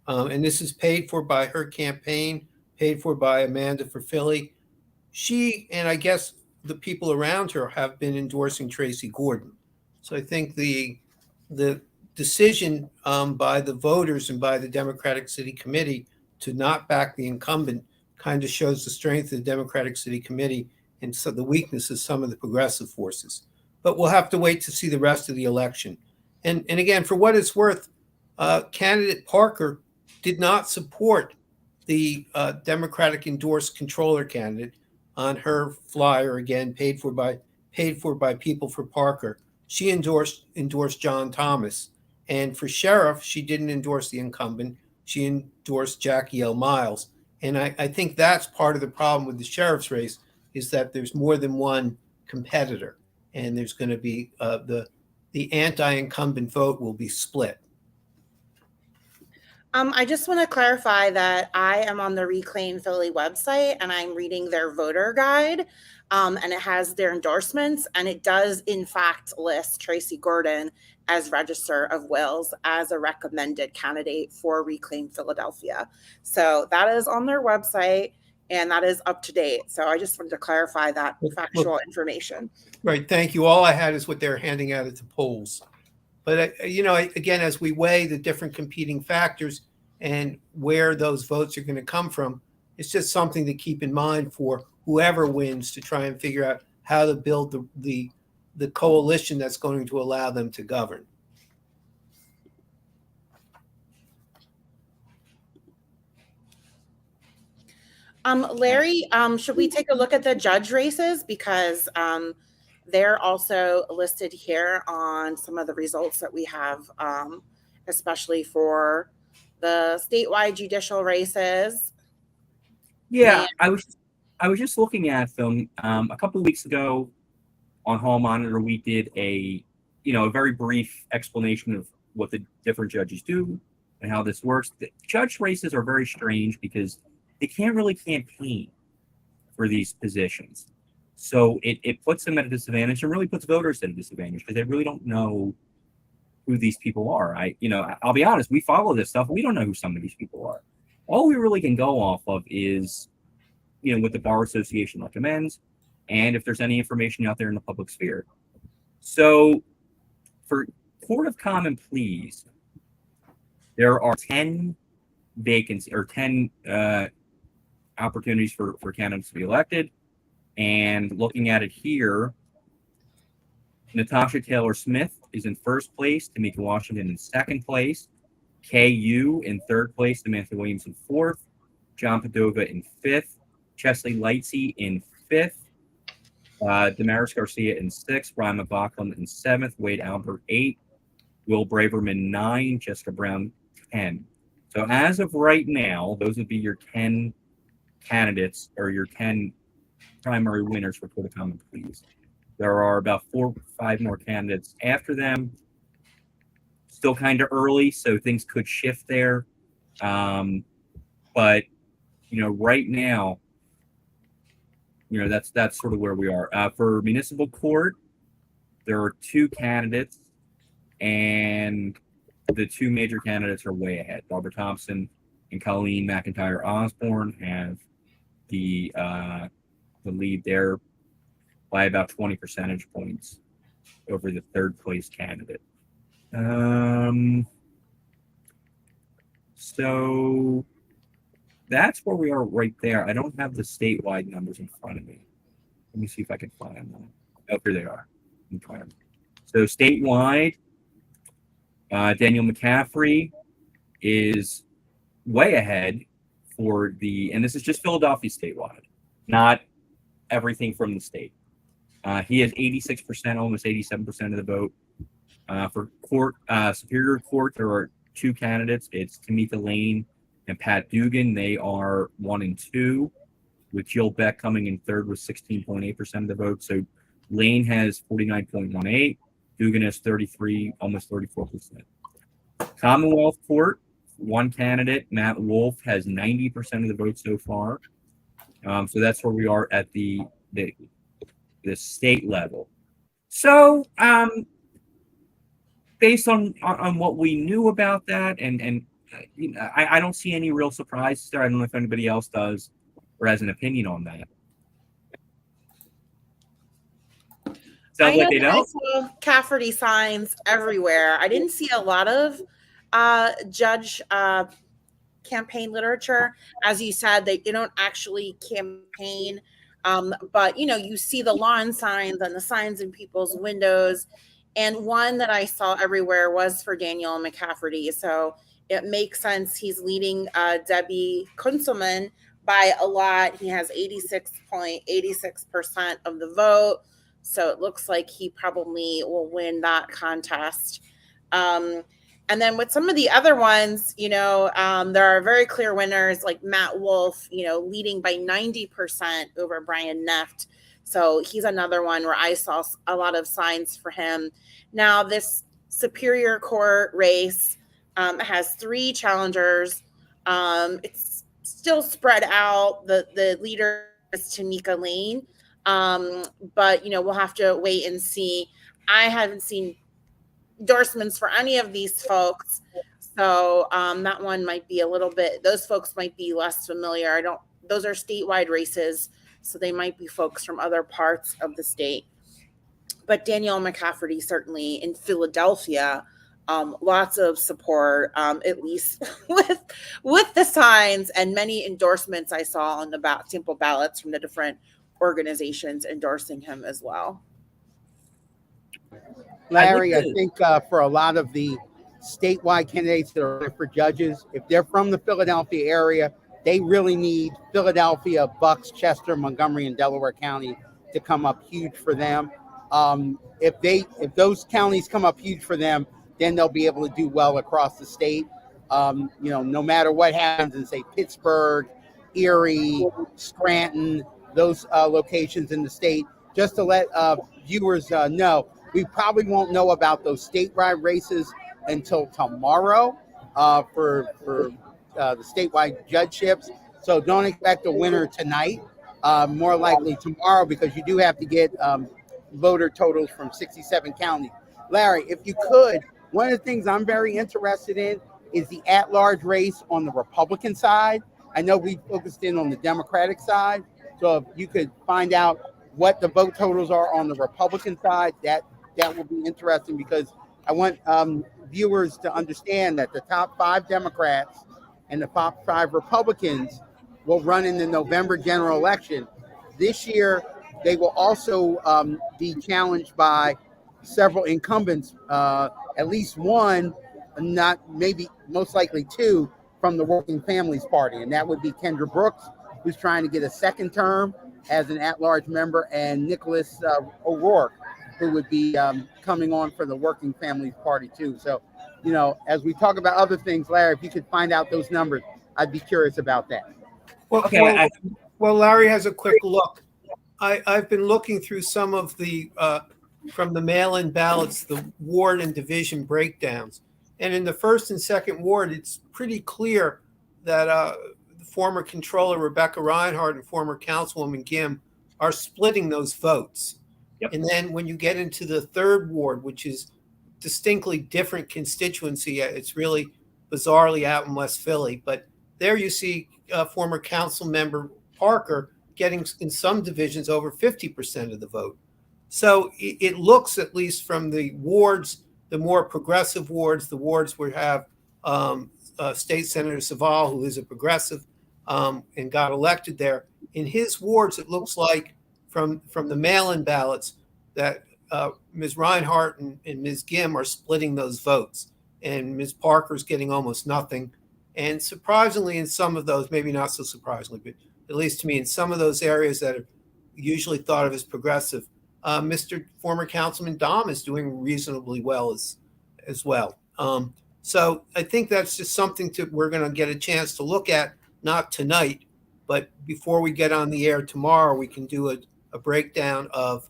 [SPEAKER 2] and this is paid for by her campaign, paid for by Amanda for Philly. She, and I guess the people around her, have been endorsing Tracy Gordon. So I think the decision by the voters and by the Democratic City Committee to not back the incumbent kind of shows the strength of the Democratic City Committee and so the weakness of some of the progressive forces. But we'll have to wait to see the rest of the election. And again, for what it's worth, candidate Parker did not support the Democratic endorsed controller candidate on her flyer, again paid for by people for Parker. she endorsed John Thomas. And for sheriff, she didn't endorse the incumbent. She endorsed Jackie L. Miles. And I think that's part of the problem with the sheriff's race is that there's more than one competitor. And there's going to be the anti-incumbent vote will be split.
[SPEAKER 14] I just want to clarify that I am on the Reclaim Philly website and I'm reading their voter guide, and it has their endorsements, and it does in fact list Tracy Gordon as Register of Wills as a recommended candidate for Reclaim Philadelphia. So that is on their website and that is up to date. So I just wanted to clarify that factual information.
[SPEAKER 2] Right. Thank you. All I had is what they're handing out at the polls. But, again, as we weigh the different competing factors and where those votes are going to come from, it's just something to keep in mind for whoever wins to try and figure out how to build the coalition that's going to allow them to govern.
[SPEAKER 14] Larry, should we take a look at the judge races? Because they're also listed here on some of the results that we have, especially for the statewide judicial races.
[SPEAKER 1] Yeah, I was just looking at them a couple of weeks ago on Hall Monitor. We did a very brief explanation of what the different judges do and how this works. The judge races are very strange because they can't really campaign for these positions. So it puts them at a disadvantage and really puts voters at a disadvantage because they really don't know who these people are. I'll be honest, we follow this stuff. We don't know who some of these people are. All we really can go off of is, what the Bar Association recommends and if there's any information out there in the public sphere. So for Court of Common Pleas, there are 10 vacancies or 10 opportunities for candidates to be elected. And looking at it here, Natasha Taylor Smith is in first place, Tamika Washington in second place, KU in third place, Samantha Williams in fourth, John Padova in fifth, Chesley Lightsey in fifth, Damaris Garcia in sixth, Brian McLaughlin in seventh, Wade Albert 8, Will Braverman 9, Jessica Brown 10. So as of right now, those would be your 10 candidates or your 10 primary winners for Court of Common Pleas. There are about 4 or 5 more candidates after them. Still kind of early, so things could shift there. But right now, that's sort of where we are. For municipal court, there are 2 candidates, and the 2 major candidates are way ahead. Barbara Thompson and Colleen McIntyre Osborne have the lead there by about 20 percentage points over the third place candidate. So that's where we are right there. I don't have the statewide numbers in front of me. Let me see if I can find them. Oh, here they are. So statewide, Daniel McCaffrey is way ahead and this is just Philadelphia statewide, not everything from the state. He has 86%, almost 87% of the vote. For court, Superior Court, there are 2 candidates. It's Tamika Lane and Pat Dugan. They are 1 and 2, with Jill Beck coming in third with 16.8% of the vote. So Lane has 49.18. Dugan has 33, almost 34%. Commonwealth Court, 1 candidate, Matt Wolf, has 90% of the vote so far. So that's where we are at the state level. So based on what we knew about that, and I don't see any real surprises there. I don't know if anybody else does or has an opinion on that. Sounds like they don't.
[SPEAKER 14] I saw Cafferty signs everywhere. I didn't see a lot of judge campaign literature. As you said, they don't actually campaign, but you see the lawn signs and the signs in people's windows. And one that I saw everywhere was for Daniel McCafferty. So it makes sense. He's leading Debbie Kunzelman by a lot. He has 86.86% of the vote. So it looks like he probably will win that contest. And then with some of the other ones, there are very clear winners like Matt Wolf, leading by 90% over Brian Neft. So he's another one where I saw a lot of signs for him. Now, this Superior Court race has 3 challengers. It's still spread out. The leader is Tamika Lane. But, we'll have to wait and see. I haven't seen endorsements for any of these folks. So that one might be those folks might be less familiar. Those are statewide races. So they might be folks from other parts of the state. But Danielle McCafferty, certainly in Philadelphia, lots of support, at least with the signs and many endorsements I saw on the sample ballots from the different organizations endorsing him as well.
[SPEAKER 15] Larry, I think for a lot of the statewide candidates that are running for judges, if they're from the Philadelphia area, they really need Philadelphia, Bucks, Chester, Montgomery, and Delaware County to come up huge for them. If those counties come up huge for them, then they'll be able to do well across the state. No matter what happens in, say, Pittsburgh, Erie, Scranton, those locations in the state, just to let viewers know, we probably won't know about those statewide races until tomorrow for the statewide judgeships. So don't expect a winner tonight. More likely tomorrow, because you do have to get voter totals from 67 counties. Larry, if you could, one of the things I'm very interested in is the at-large race on the Republican side. I know we focused in on the Democratic side. So if you could find out what the vote totals are on the Republican side, that will be interesting, because I want viewers to understand that the top 5 Democrats and the top 5 Republicans will run in the November general election. This year, they will also be challenged by several incumbents, at least one, most likely 2, from the Working Families Party. And that would be Kendra Brooks, who's trying to get a second term as an at-large member, and Nicholas O'Rourke, who would be coming on for the Working Families Party too. So, as we talk about other things, Larry, if you could find out those numbers, I'd be curious about that.
[SPEAKER 2] Well, Larry has a quick look. I've been looking through some of the from the mail-in ballots, the ward and division breakdowns, and in the 1st and 2nd ward, it's pretty clear that the former controller Rebecca Reinhardt and former councilwoman Gim are splitting those votes. Yep. And then when you get into the 3rd ward, which is distinctly different constituency, it's really bizarrely out in West Philly, but there you see former council member Parker getting in some divisions over 50% of the vote. So it looks, at least from the wards, the more progressive wards, the wards where you have State Senator Saval, who is a progressive and got elected there. In his wards, it looks like from the mail-in ballots that Ms. Reinhardt and Ms. Gim are splitting those votes, and Ms. Parker's getting almost nothing. And surprisingly, in some of those, maybe not so surprisingly, but at least to me, in some of those areas that are usually thought of as progressive, Mr. former Councilman Dom is doing reasonably well as well. So I think that's just something we're going to get a chance to look at, not tonight, but before we get on the air tomorrow, we can do a breakdown of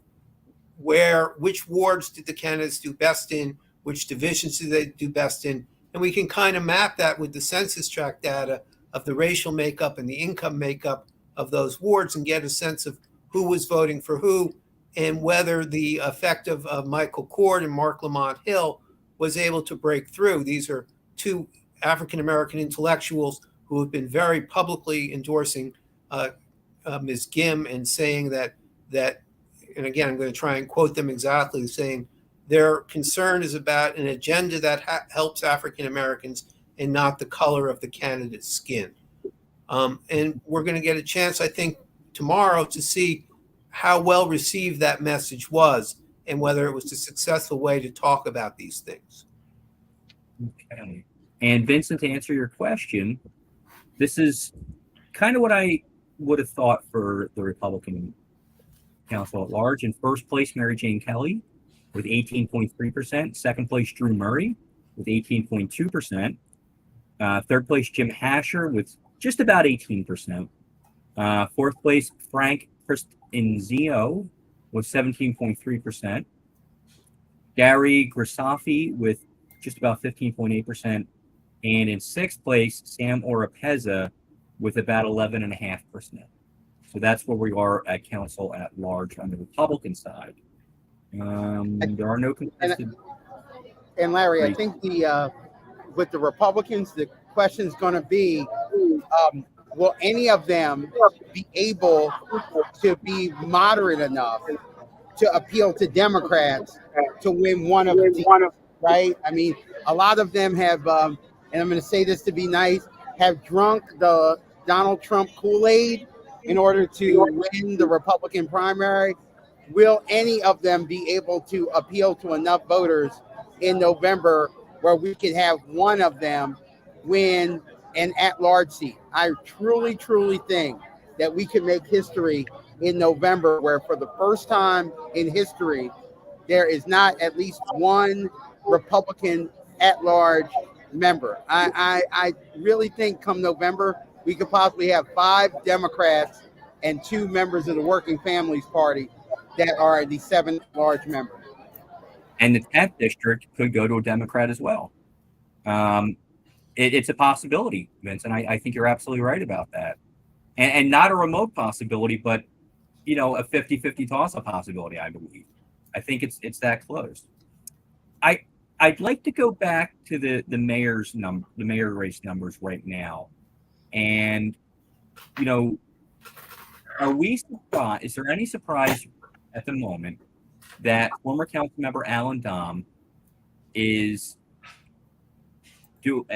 [SPEAKER 2] which wards did the candidates do best in, which divisions did they do best in, and we can kind of map that with the census tract data of the racial makeup and the income makeup of those wards and get a sense of who was voting for who and whether the effect of Michael Cord and Mark Lamont Hill was able to break through. These are 2 African-American intellectuals who have been very publicly endorsing Ms. Gim and saying that, and again, I'm going to try and quote them exactly, saying their concern is about an agenda that helps African-Americans and not the color of the candidate's skin. And we're going to get a chance, I think, tomorrow to see how well received that message was and whether it was a successful way to talk about these things.
[SPEAKER 1] Okay. And Vincent, to answer your question, this is kind of what I would have thought for the Republican council at large. In first place, Mary Jane Kelly with 18.3%. Second place, Drew Murray with 18.2%. Third place, Jim Hasher with just about 18%. Fourth place, Frank Cristinzio with 17.3%. Gary Grisafi with just about 15.8%. And in sixth place, Sam Oropeza with about 11.5%. So that's where we are at council at large on the Republican side. There are no contested.
[SPEAKER 15] And Larry, I think with the Republicans, the question is going to be, will any of them be able to be moderate enough to appeal to Democrats to win one of the teams, right? I mean, a lot of them have, and I'm going to say this to be nice, have drunk the Donald Trump Kool-Aid in order to win the Republican primary. Will any of them be able to appeal to enough voters in November where we can have one of them win an at-large seat? I truly, truly think that we can make history in November where for the first time in history, there is not at least one Republican at-large member. I really think come November, we could possibly have 5 Democrats and 2 members of the Working Families Party that are the 7 large members.
[SPEAKER 1] And the 10th district could go to a Democrat as well. It's a possibility, Vince, and I think you're absolutely right about that. And not a remote possibility, but, a 50-50 toss-up possibility, I believe. I think it's that close. I'd like to go back to the mayor race numbers right now. And, are we surprised? Is there any surprise at the moment that former council member Alan Dom is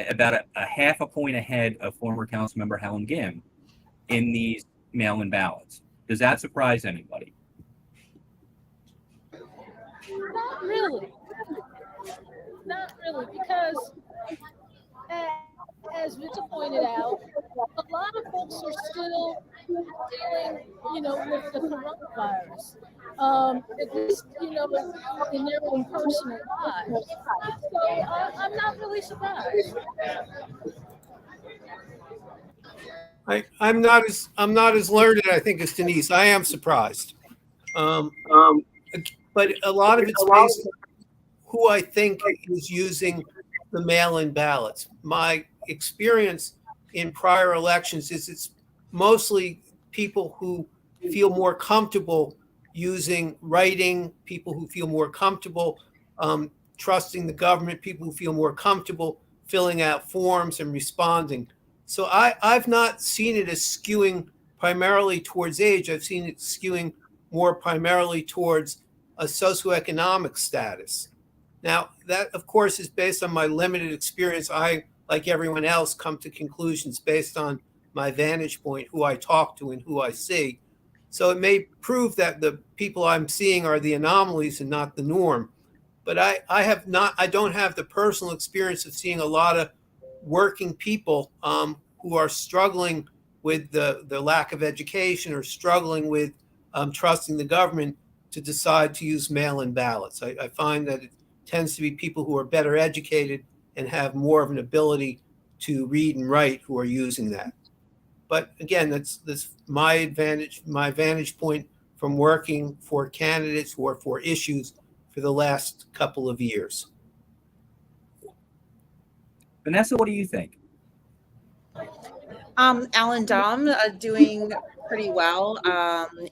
[SPEAKER 1] about a half a point ahead of former council member Helen Gim in these mail-in ballots? Does that surprise anybody?
[SPEAKER 3] Not really. Not really, because as Victor pointed out, a lot of folks are still dealing, with the coronavirus. At least, in their own personal lives. So I'm not really surprised.
[SPEAKER 2] I'm not as learned, I think, as Denise. I am surprised. But a lot of it's based on who I think is using the mail-in ballots. My experience in prior elections is it's mostly people who feel more comfortable using writing, people who feel more comfortable trusting the government, people who feel more comfortable filling out forms and responding. So I've not seen it as skewing primarily towards age. I've seen it skewing more primarily towards a socioeconomic status. Now, that, of course, is based on my limited experience. I, like everyone else, come to conclusions based on my vantage point, who I talk to and who I see. So it may prove that the people I'm seeing are the anomalies and not the norm. But I don't have the personal experience of seeing a lot of working people who are struggling with the lack of education or struggling with trusting the government to decide to use mail-in ballots. I find that it tends to be people who are better educated and have more of an ability to read and write who are using that. But again, that's my vantage point from working for candidates or for issues for the last couple of years.
[SPEAKER 1] Vanessa, what do you think?
[SPEAKER 14] Alan Dom doing pretty well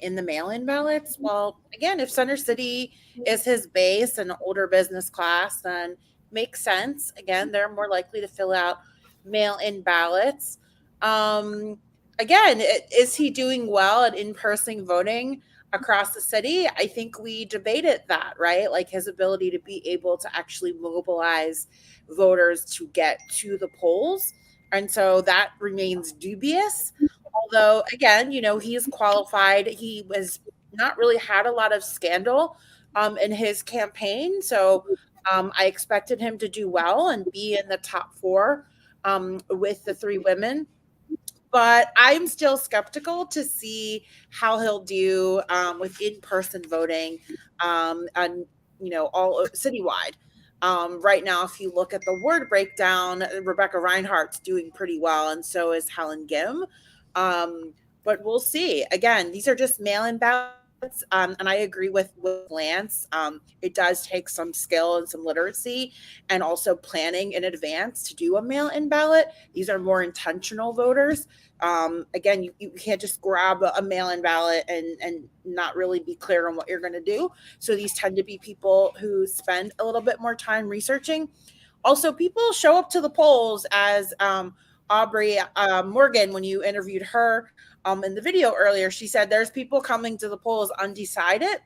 [SPEAKER 14] in the mail-in ballots. Well, again, if Center City is his base and older business class, then makes sense. Again, they're more likely to fill out mail-in ballots. Again, is he doing well at in-person voting across the city? I think we debated that, right? Like his ability to be able to actually mobilize voters to get to the polls. And so that remains dubious. Although, again, he's qualified. He was not really had a lot of scandal in his campaign. So I expected him to do well and be in the top 4 with the 3 women but I'm still skeptical to see how he'll do with in-person voting, and all citywide. Right now, if you look at the ward breakdown, Rebecca Reinhardt's doing pretty well, and so is Helen Gim. But we'll see. Again, these are just mail-in ballots. And I agree with Lance. It does take some skill and some literacy and also planning in advance to do a mail-in ballot. These are more intentional voters. Again, you can't just grab a mail-in ballot and not really be clear on what you're going to do. So these tend to be people who spend a little bit more time researching. Also, people show up to the polls, as Aubrey Morgan, when you interviewed her in the video earlier, she said there's people coming to the polls undecided.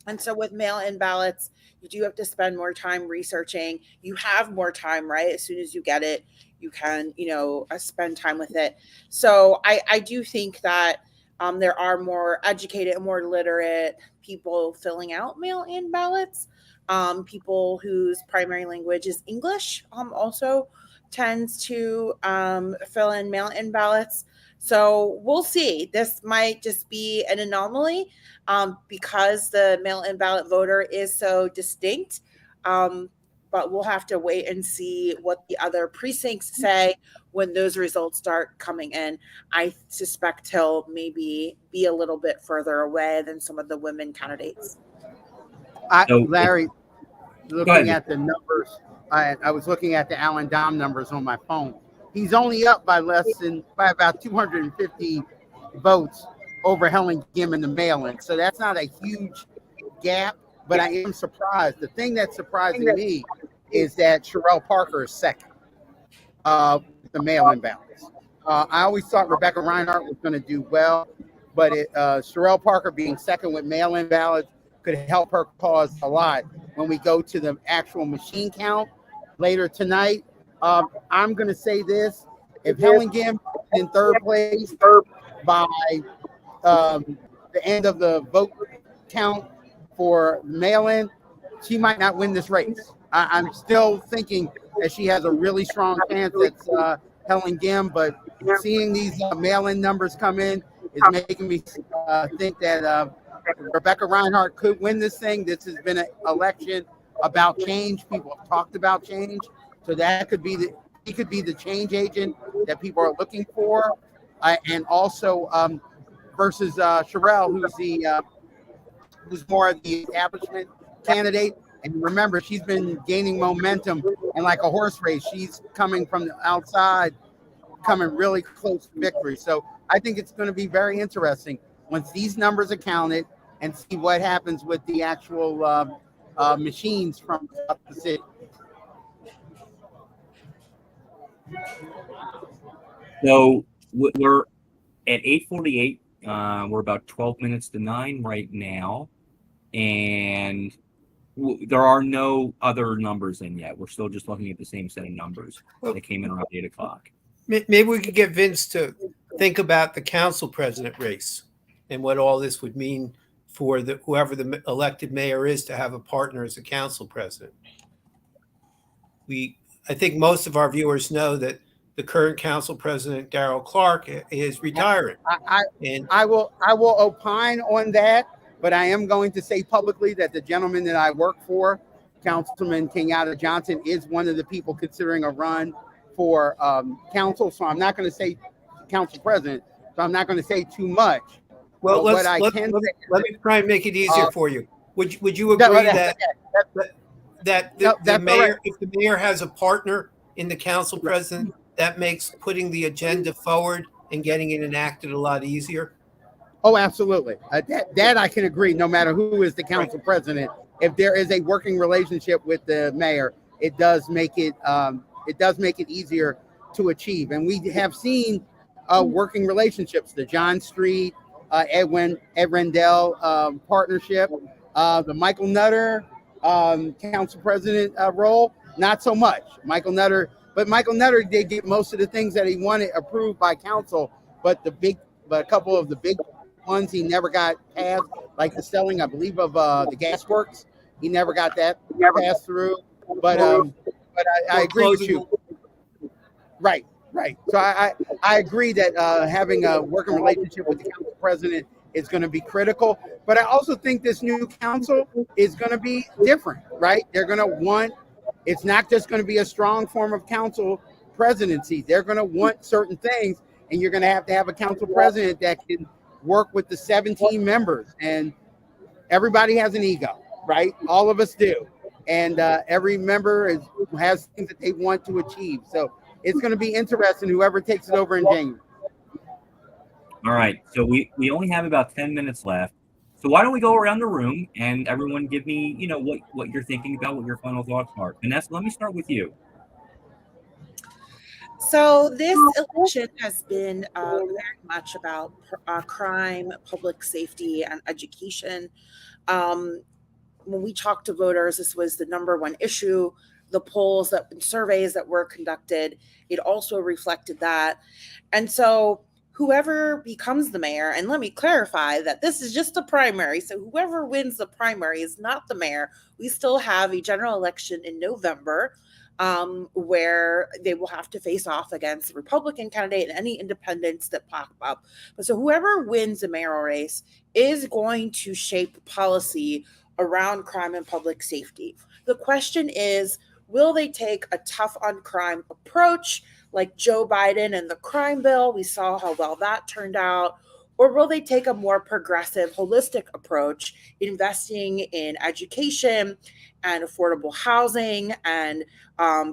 [SPEAKER 14] And so with mail-in ballots, you do have to spend more time researching. You have more time, right? As soon as you get it, you can, spend time with it. So I do think that there are more educated and more literate people filling out mail-in ballots. People whose primary language is English also tends to fill in mail-in ballots. So we'll see. This might just be an anomaly because the mail-in ballot voter is so distinct. But we'll have to wait and see what the other precincts say when those results start coming in. I suspect he'll maybe be a little bit further away than some of the women candidates.
[SPEAKER 15] Larry, looking at the numbers, I was looking at the Alan Dom numbers on my phone. He's only up by about 250 votes over Helen Gim in the mail-in. So that's not a huge gap, but I am surprised. The thing that's surprising me is that Sherelle Parker is second with the mail-in ballots. I always thought Rebecca Reinhardt was going to do well, but Sherelle Parker being second with mail-in ballots could help her cause a lot when we go to the actual machine count later tonight. I'm going to say this. If Helen Gim is in third place by the end of the vote count for mail-in, she might not win this race. I'm still thinking that she has a really strong chance at Helen Gim, but seeing these mail-in numbers come in is making me think that Rebecca Reinhardt could win this thing. This has been an election about change. People have talked about change. So that could be he could be the change agent that people are looking for, and also versus Sherelle, who's more of the establishment candidate. And remember, she's been gaining momentum, and like a horse race, she's coming from the outside, coming really close to victory. So I think it's going to be very interesting once these numbers are counted and see what happens with the actual machines from the city.
[SPEAKER 1] So we're at 8:48. We're about 12 minutes to 9 right now, and there are no other numbers in yet. We're still just looking at the same set of numbers that came in around 8 o'clock.
[SPEAKER 2] Maybe we could get Vince to think about the council president race and what all this would mean for whoever the elected mayor is to have a partner as a council president. I think most of our viewers know that the current council president, Darrell Clark, is retiring.
[SPEAKER 15] I will opine on that, but I am going to say publicly that the gentleman that I work for, Councilman Kenyatta Johnson, is one of the people considering a run for council. So I'm not going to say council president. So I'm not going to say too much.
[SPEAKER 2] Well, let me try and make it easier for you. Would you agree that the mayor, if the mayor has a partner in the council president, that makes putting the agenda forward and getting it enacted a lot easier?
[SPEAKER 15] Oh, absolutely. That I can agree. No matter who is the council president, if there is a working relationship with the mayor, it does make it easier to achieve. And we have seen working relationships. The John Street, Ed Rendell partnership, the Michael Nutter council president role, not so much. Michael Nutter did get most of the things that he wanted approved by council, but a couple of the big ones he never got passed, like the selling, I believe, of the gas works. He never got that passed through. But I agree with you. Right. Right. So I agree that having a working relationship with the council president is going to be critical. But I also think this new council is going to be different, right? They're going to want, it's not just going to be a strong form of council presidency. They're going to want certain things, and you're going to have a council president that can work with the 17 members. And everybody has an ego, right? All of us do. And every member has things that they want to achieve. So it's going to be interesting, whoever takes it over in January.
[SPEAKER 1] All right. So we only have about 10 minutes left. So why don't we go around the room and everyone give me, what you're thinking about, what your final thoughts are. Vanessa, let me start with you.
[SPEAKER 14] So this election has been very much about crime, public safety, and education. When we talked to voters, this was the number one issue. The polls surveys that were conducted, it also reflected that. And so whoever becomes the mayor, and let me clarify that this is just a primary. So whoever wins the primary is not the mayor. We still have a general election in November where they will have to face off against the Republican candidate and any independents that pop up. But so whoever wins the mayoral race is going to shape policy around crime and public safety. The question is, will they take a tough on crime approach like Joe Biden and the crime bill? We saw how well that turned out. Or will they take a more progressive, holistic approach, investing in education and affordable housing and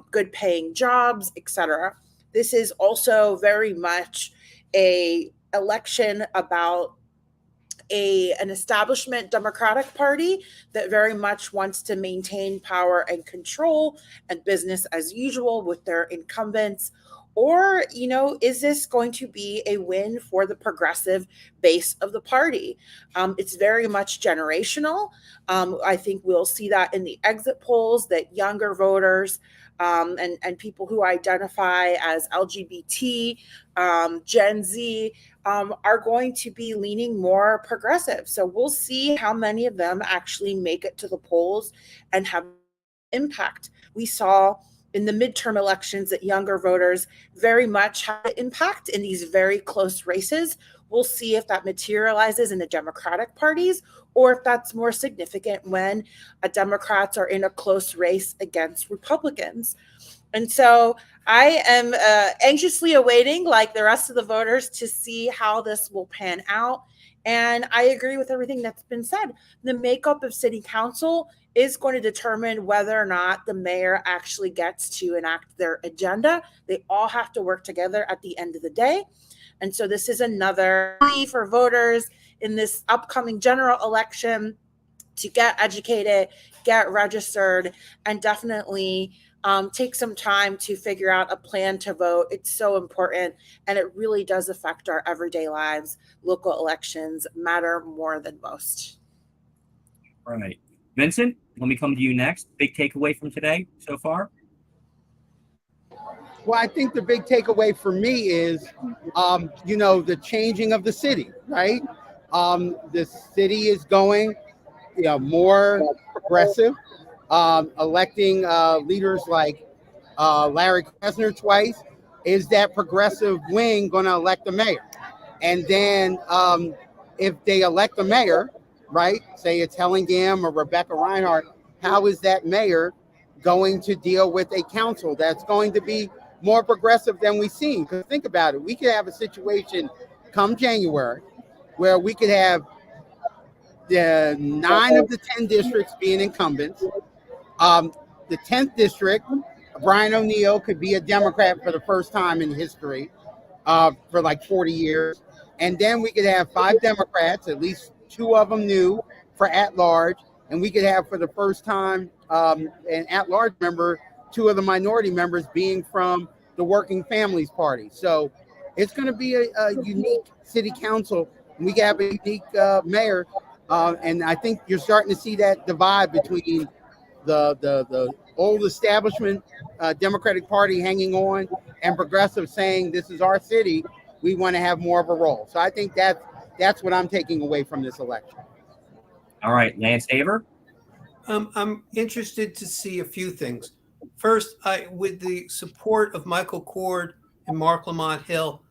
[SPEAKER 14] good paying jobs, etc.? This is also very much an election about an establishment Democratic Party that very much wants to maintain power and control and business as usual with their incumbents. Or, is this going to be a win for the progressive base of the party? It's very much generational. I think we'll see that in the exit polls that younger voters and people who identify as LGBT, Gen Z, are going to be leaning more progressive. So we'll see how many of them actually make it to the polls and have impact. We saw in the midterm elections that younger voters very much had impact in these very close races. We'll see if that materializes in the Democratic parties or if that's more significant when Democrats are in a close race against Republicans. And so I am anxiously awaiting, like the rest of the voters, to see how this will pan out. And I agree with everything that's been said. The makeup of city council is going to determine whether or not the mayor actually gets to enact their agenda. They all have to work together at the end of the day. And so this is another plea for voters in this upcoming general election to get educated, get registered, and definitely take some time to figure out a plan to vote. It's so important, and it really does affect our everyday lives. Local elections matter more than most.
[SPEAKER 1] All right. Vincent, let me come to you next. Big takeaway from today so far?
[SPEAKER 15] Well, I think the big takeaway for me is, the changing of the city, right? The city is going, more progressive, electing leaders like Larry Krasner twice. Is that progressive wing going to elect the mayor? And then if they elect the mayor, right, say it's Helen Gam or Rebecca Reinhardt, how is that mayor going to deal with a council that's going to be more progressive than we've seen? Because think about it, we could have a situation come January where we could have the 9 of the 10 districts being incumbents. The 10th district, Brian O'Neill could be a Democrat for the first time in history for like 40 years. And then we could have 5 Democrats, at least 2 of them new for at-large. And we could have for the first time an at-large member, 2 of the minority members being from the Working Families Party. So it's going to be a unique city council. We have a unique mayor. And I think you're starting to see that divide between the old establishment Democratic Party hanging on and progressive saying this is our city, we want to have more of a role. So I think that's what I'm taking away from this election.
[SPEAKER 1] All right, Lance Haver.
[SPEAKER 2] I'm interested to see a few things. First, with the support of Michael Cord and Mark Lamont Hill,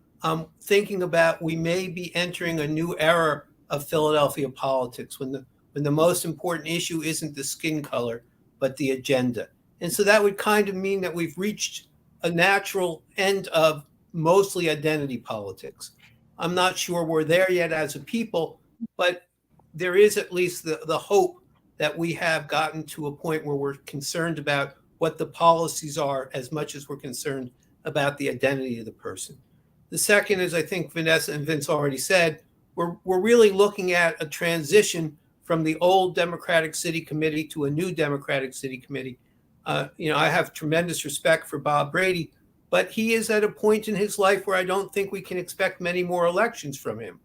[SPEAKER 2] thinking about we may be entering a new era of Philadelphia politics when the most important issue isn't the skin color, but the agenda. And so that would kind of mean that we've reached a natural end of mostly identity politics. I'm not sure we're there yet as a people, but there is at least the hope that we have gotten to a point where we're concerned about what the policies are as much as we're concerned about the identity of the person. The second is, I think Vanessa and Vince already said, we're really looking at a transition from the old Democratic City Committee to a new Democratic City Committee. I have tremendous respect for Bob Brady, but he is at a point in his life where I don't think we can expect many more elections from him.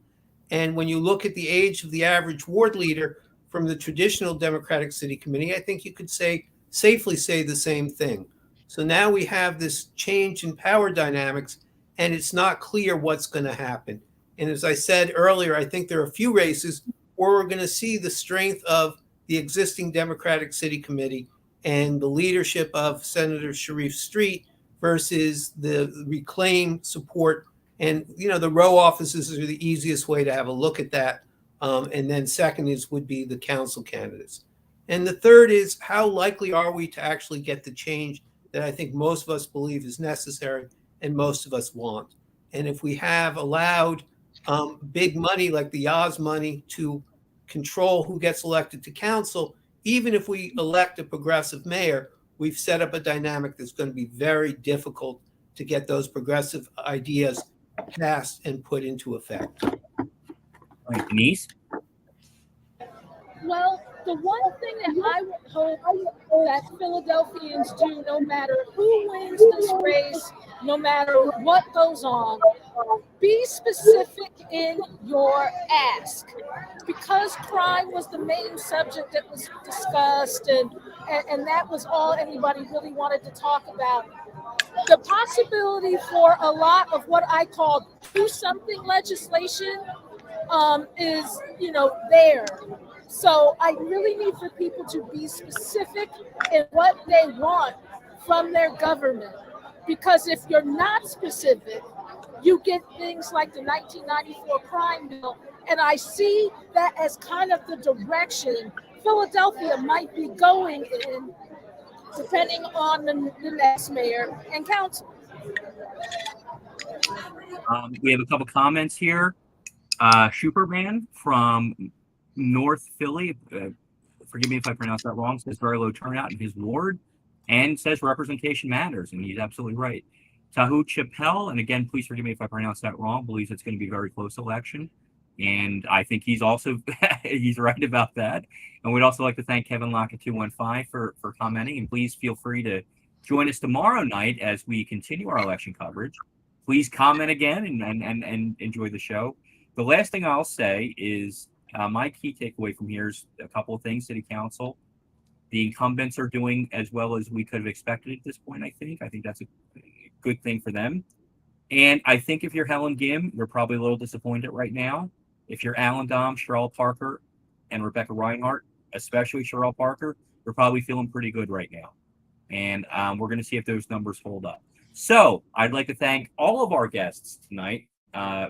[SPEAKER 2] And when you look at the age of the average ward leader from the traditional Democratic City Committee, I think you could safely say the same thing. So now we have this change in power dynamics, and it's not clear what's going to happen. And as I said earlier, I think there are a few races where we're going to see the strength of the existing Democratic City Committee and the leadership of Senator Sharif Street versus the reclaim support. And, the row offices are the easiest way to have a look at that. And then second would be the council candidates. And the third is, how likely are we to actually get the change that I think most of us believe is necessary and most of us want? And if we have allowed big money like the Oz money to control who gets elected to council, even if we elect a progressive mayor, we've set up a dynamic that's going to be very difficult to get those progressive ideas passed and put into effect.
[SPEAKER 1] All right, Denise?
[SPEAKER 3] Well, the one thing that I would hope that Philadelphians do, no matter who wins this race, no matter what goes on, be specific in your ask. Because crime was the main subject that was discussed, and that was all anybody really wanted to talk about. The possibility for a lot of what I call do something legislation is, there. So I really need for people to be specific in what they want from their government. Because if you're not specific, you get things like the 1994 crime bill. And I see that as kind of the direction Philadelphia might be going in, depending on the next mayor and council.
[SPEAKER 1] We have a couple comments here. Superman from North Philly, forgive me if I pronounce that wrong, says very low turnout in his ward and says representation matters, and he's absolutely right. Tahu Chappelle, and again, please forgive me if I pronounce that wrong, believes it's going to be a very close election, and I think he's also he's right about that. And we'd also like to thank Kevin Lockett 215 for commenting, and please feel free to join us tomorrow night as we continue our election coverage. Please comment again and enjoy the show. The last thing I'll say is my key takeaway from here is a couple of things. City Council, the incumbents are doing as well as we could have expected at this point, I think that's a good thing for them. And I think if you're Helen Gim, you're probably a little disappointed right now. If you're Alan Dom, Cheryl Parker, and Rebecca Reinhart, especially Cheryl Parker, you're probably feeling pretty good right now. And we're going to see if those numbers hold up. So I'd like to thank all of our guests tonight.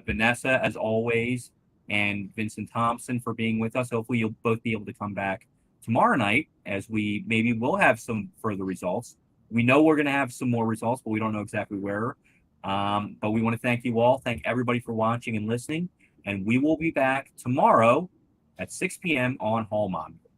[SPEAKER 1] Vanessa, as always, and Vincent Thompson for being with us. Hopefully you'll both be able to come back tomorrow night as we maybe will have some further results. We know we're going to have some more results, but we don't know exactly where. But we want to thank you all. Thank everybody for watching and listening. And we will be back tomorrow at 6 p.m. on Hall Monitor.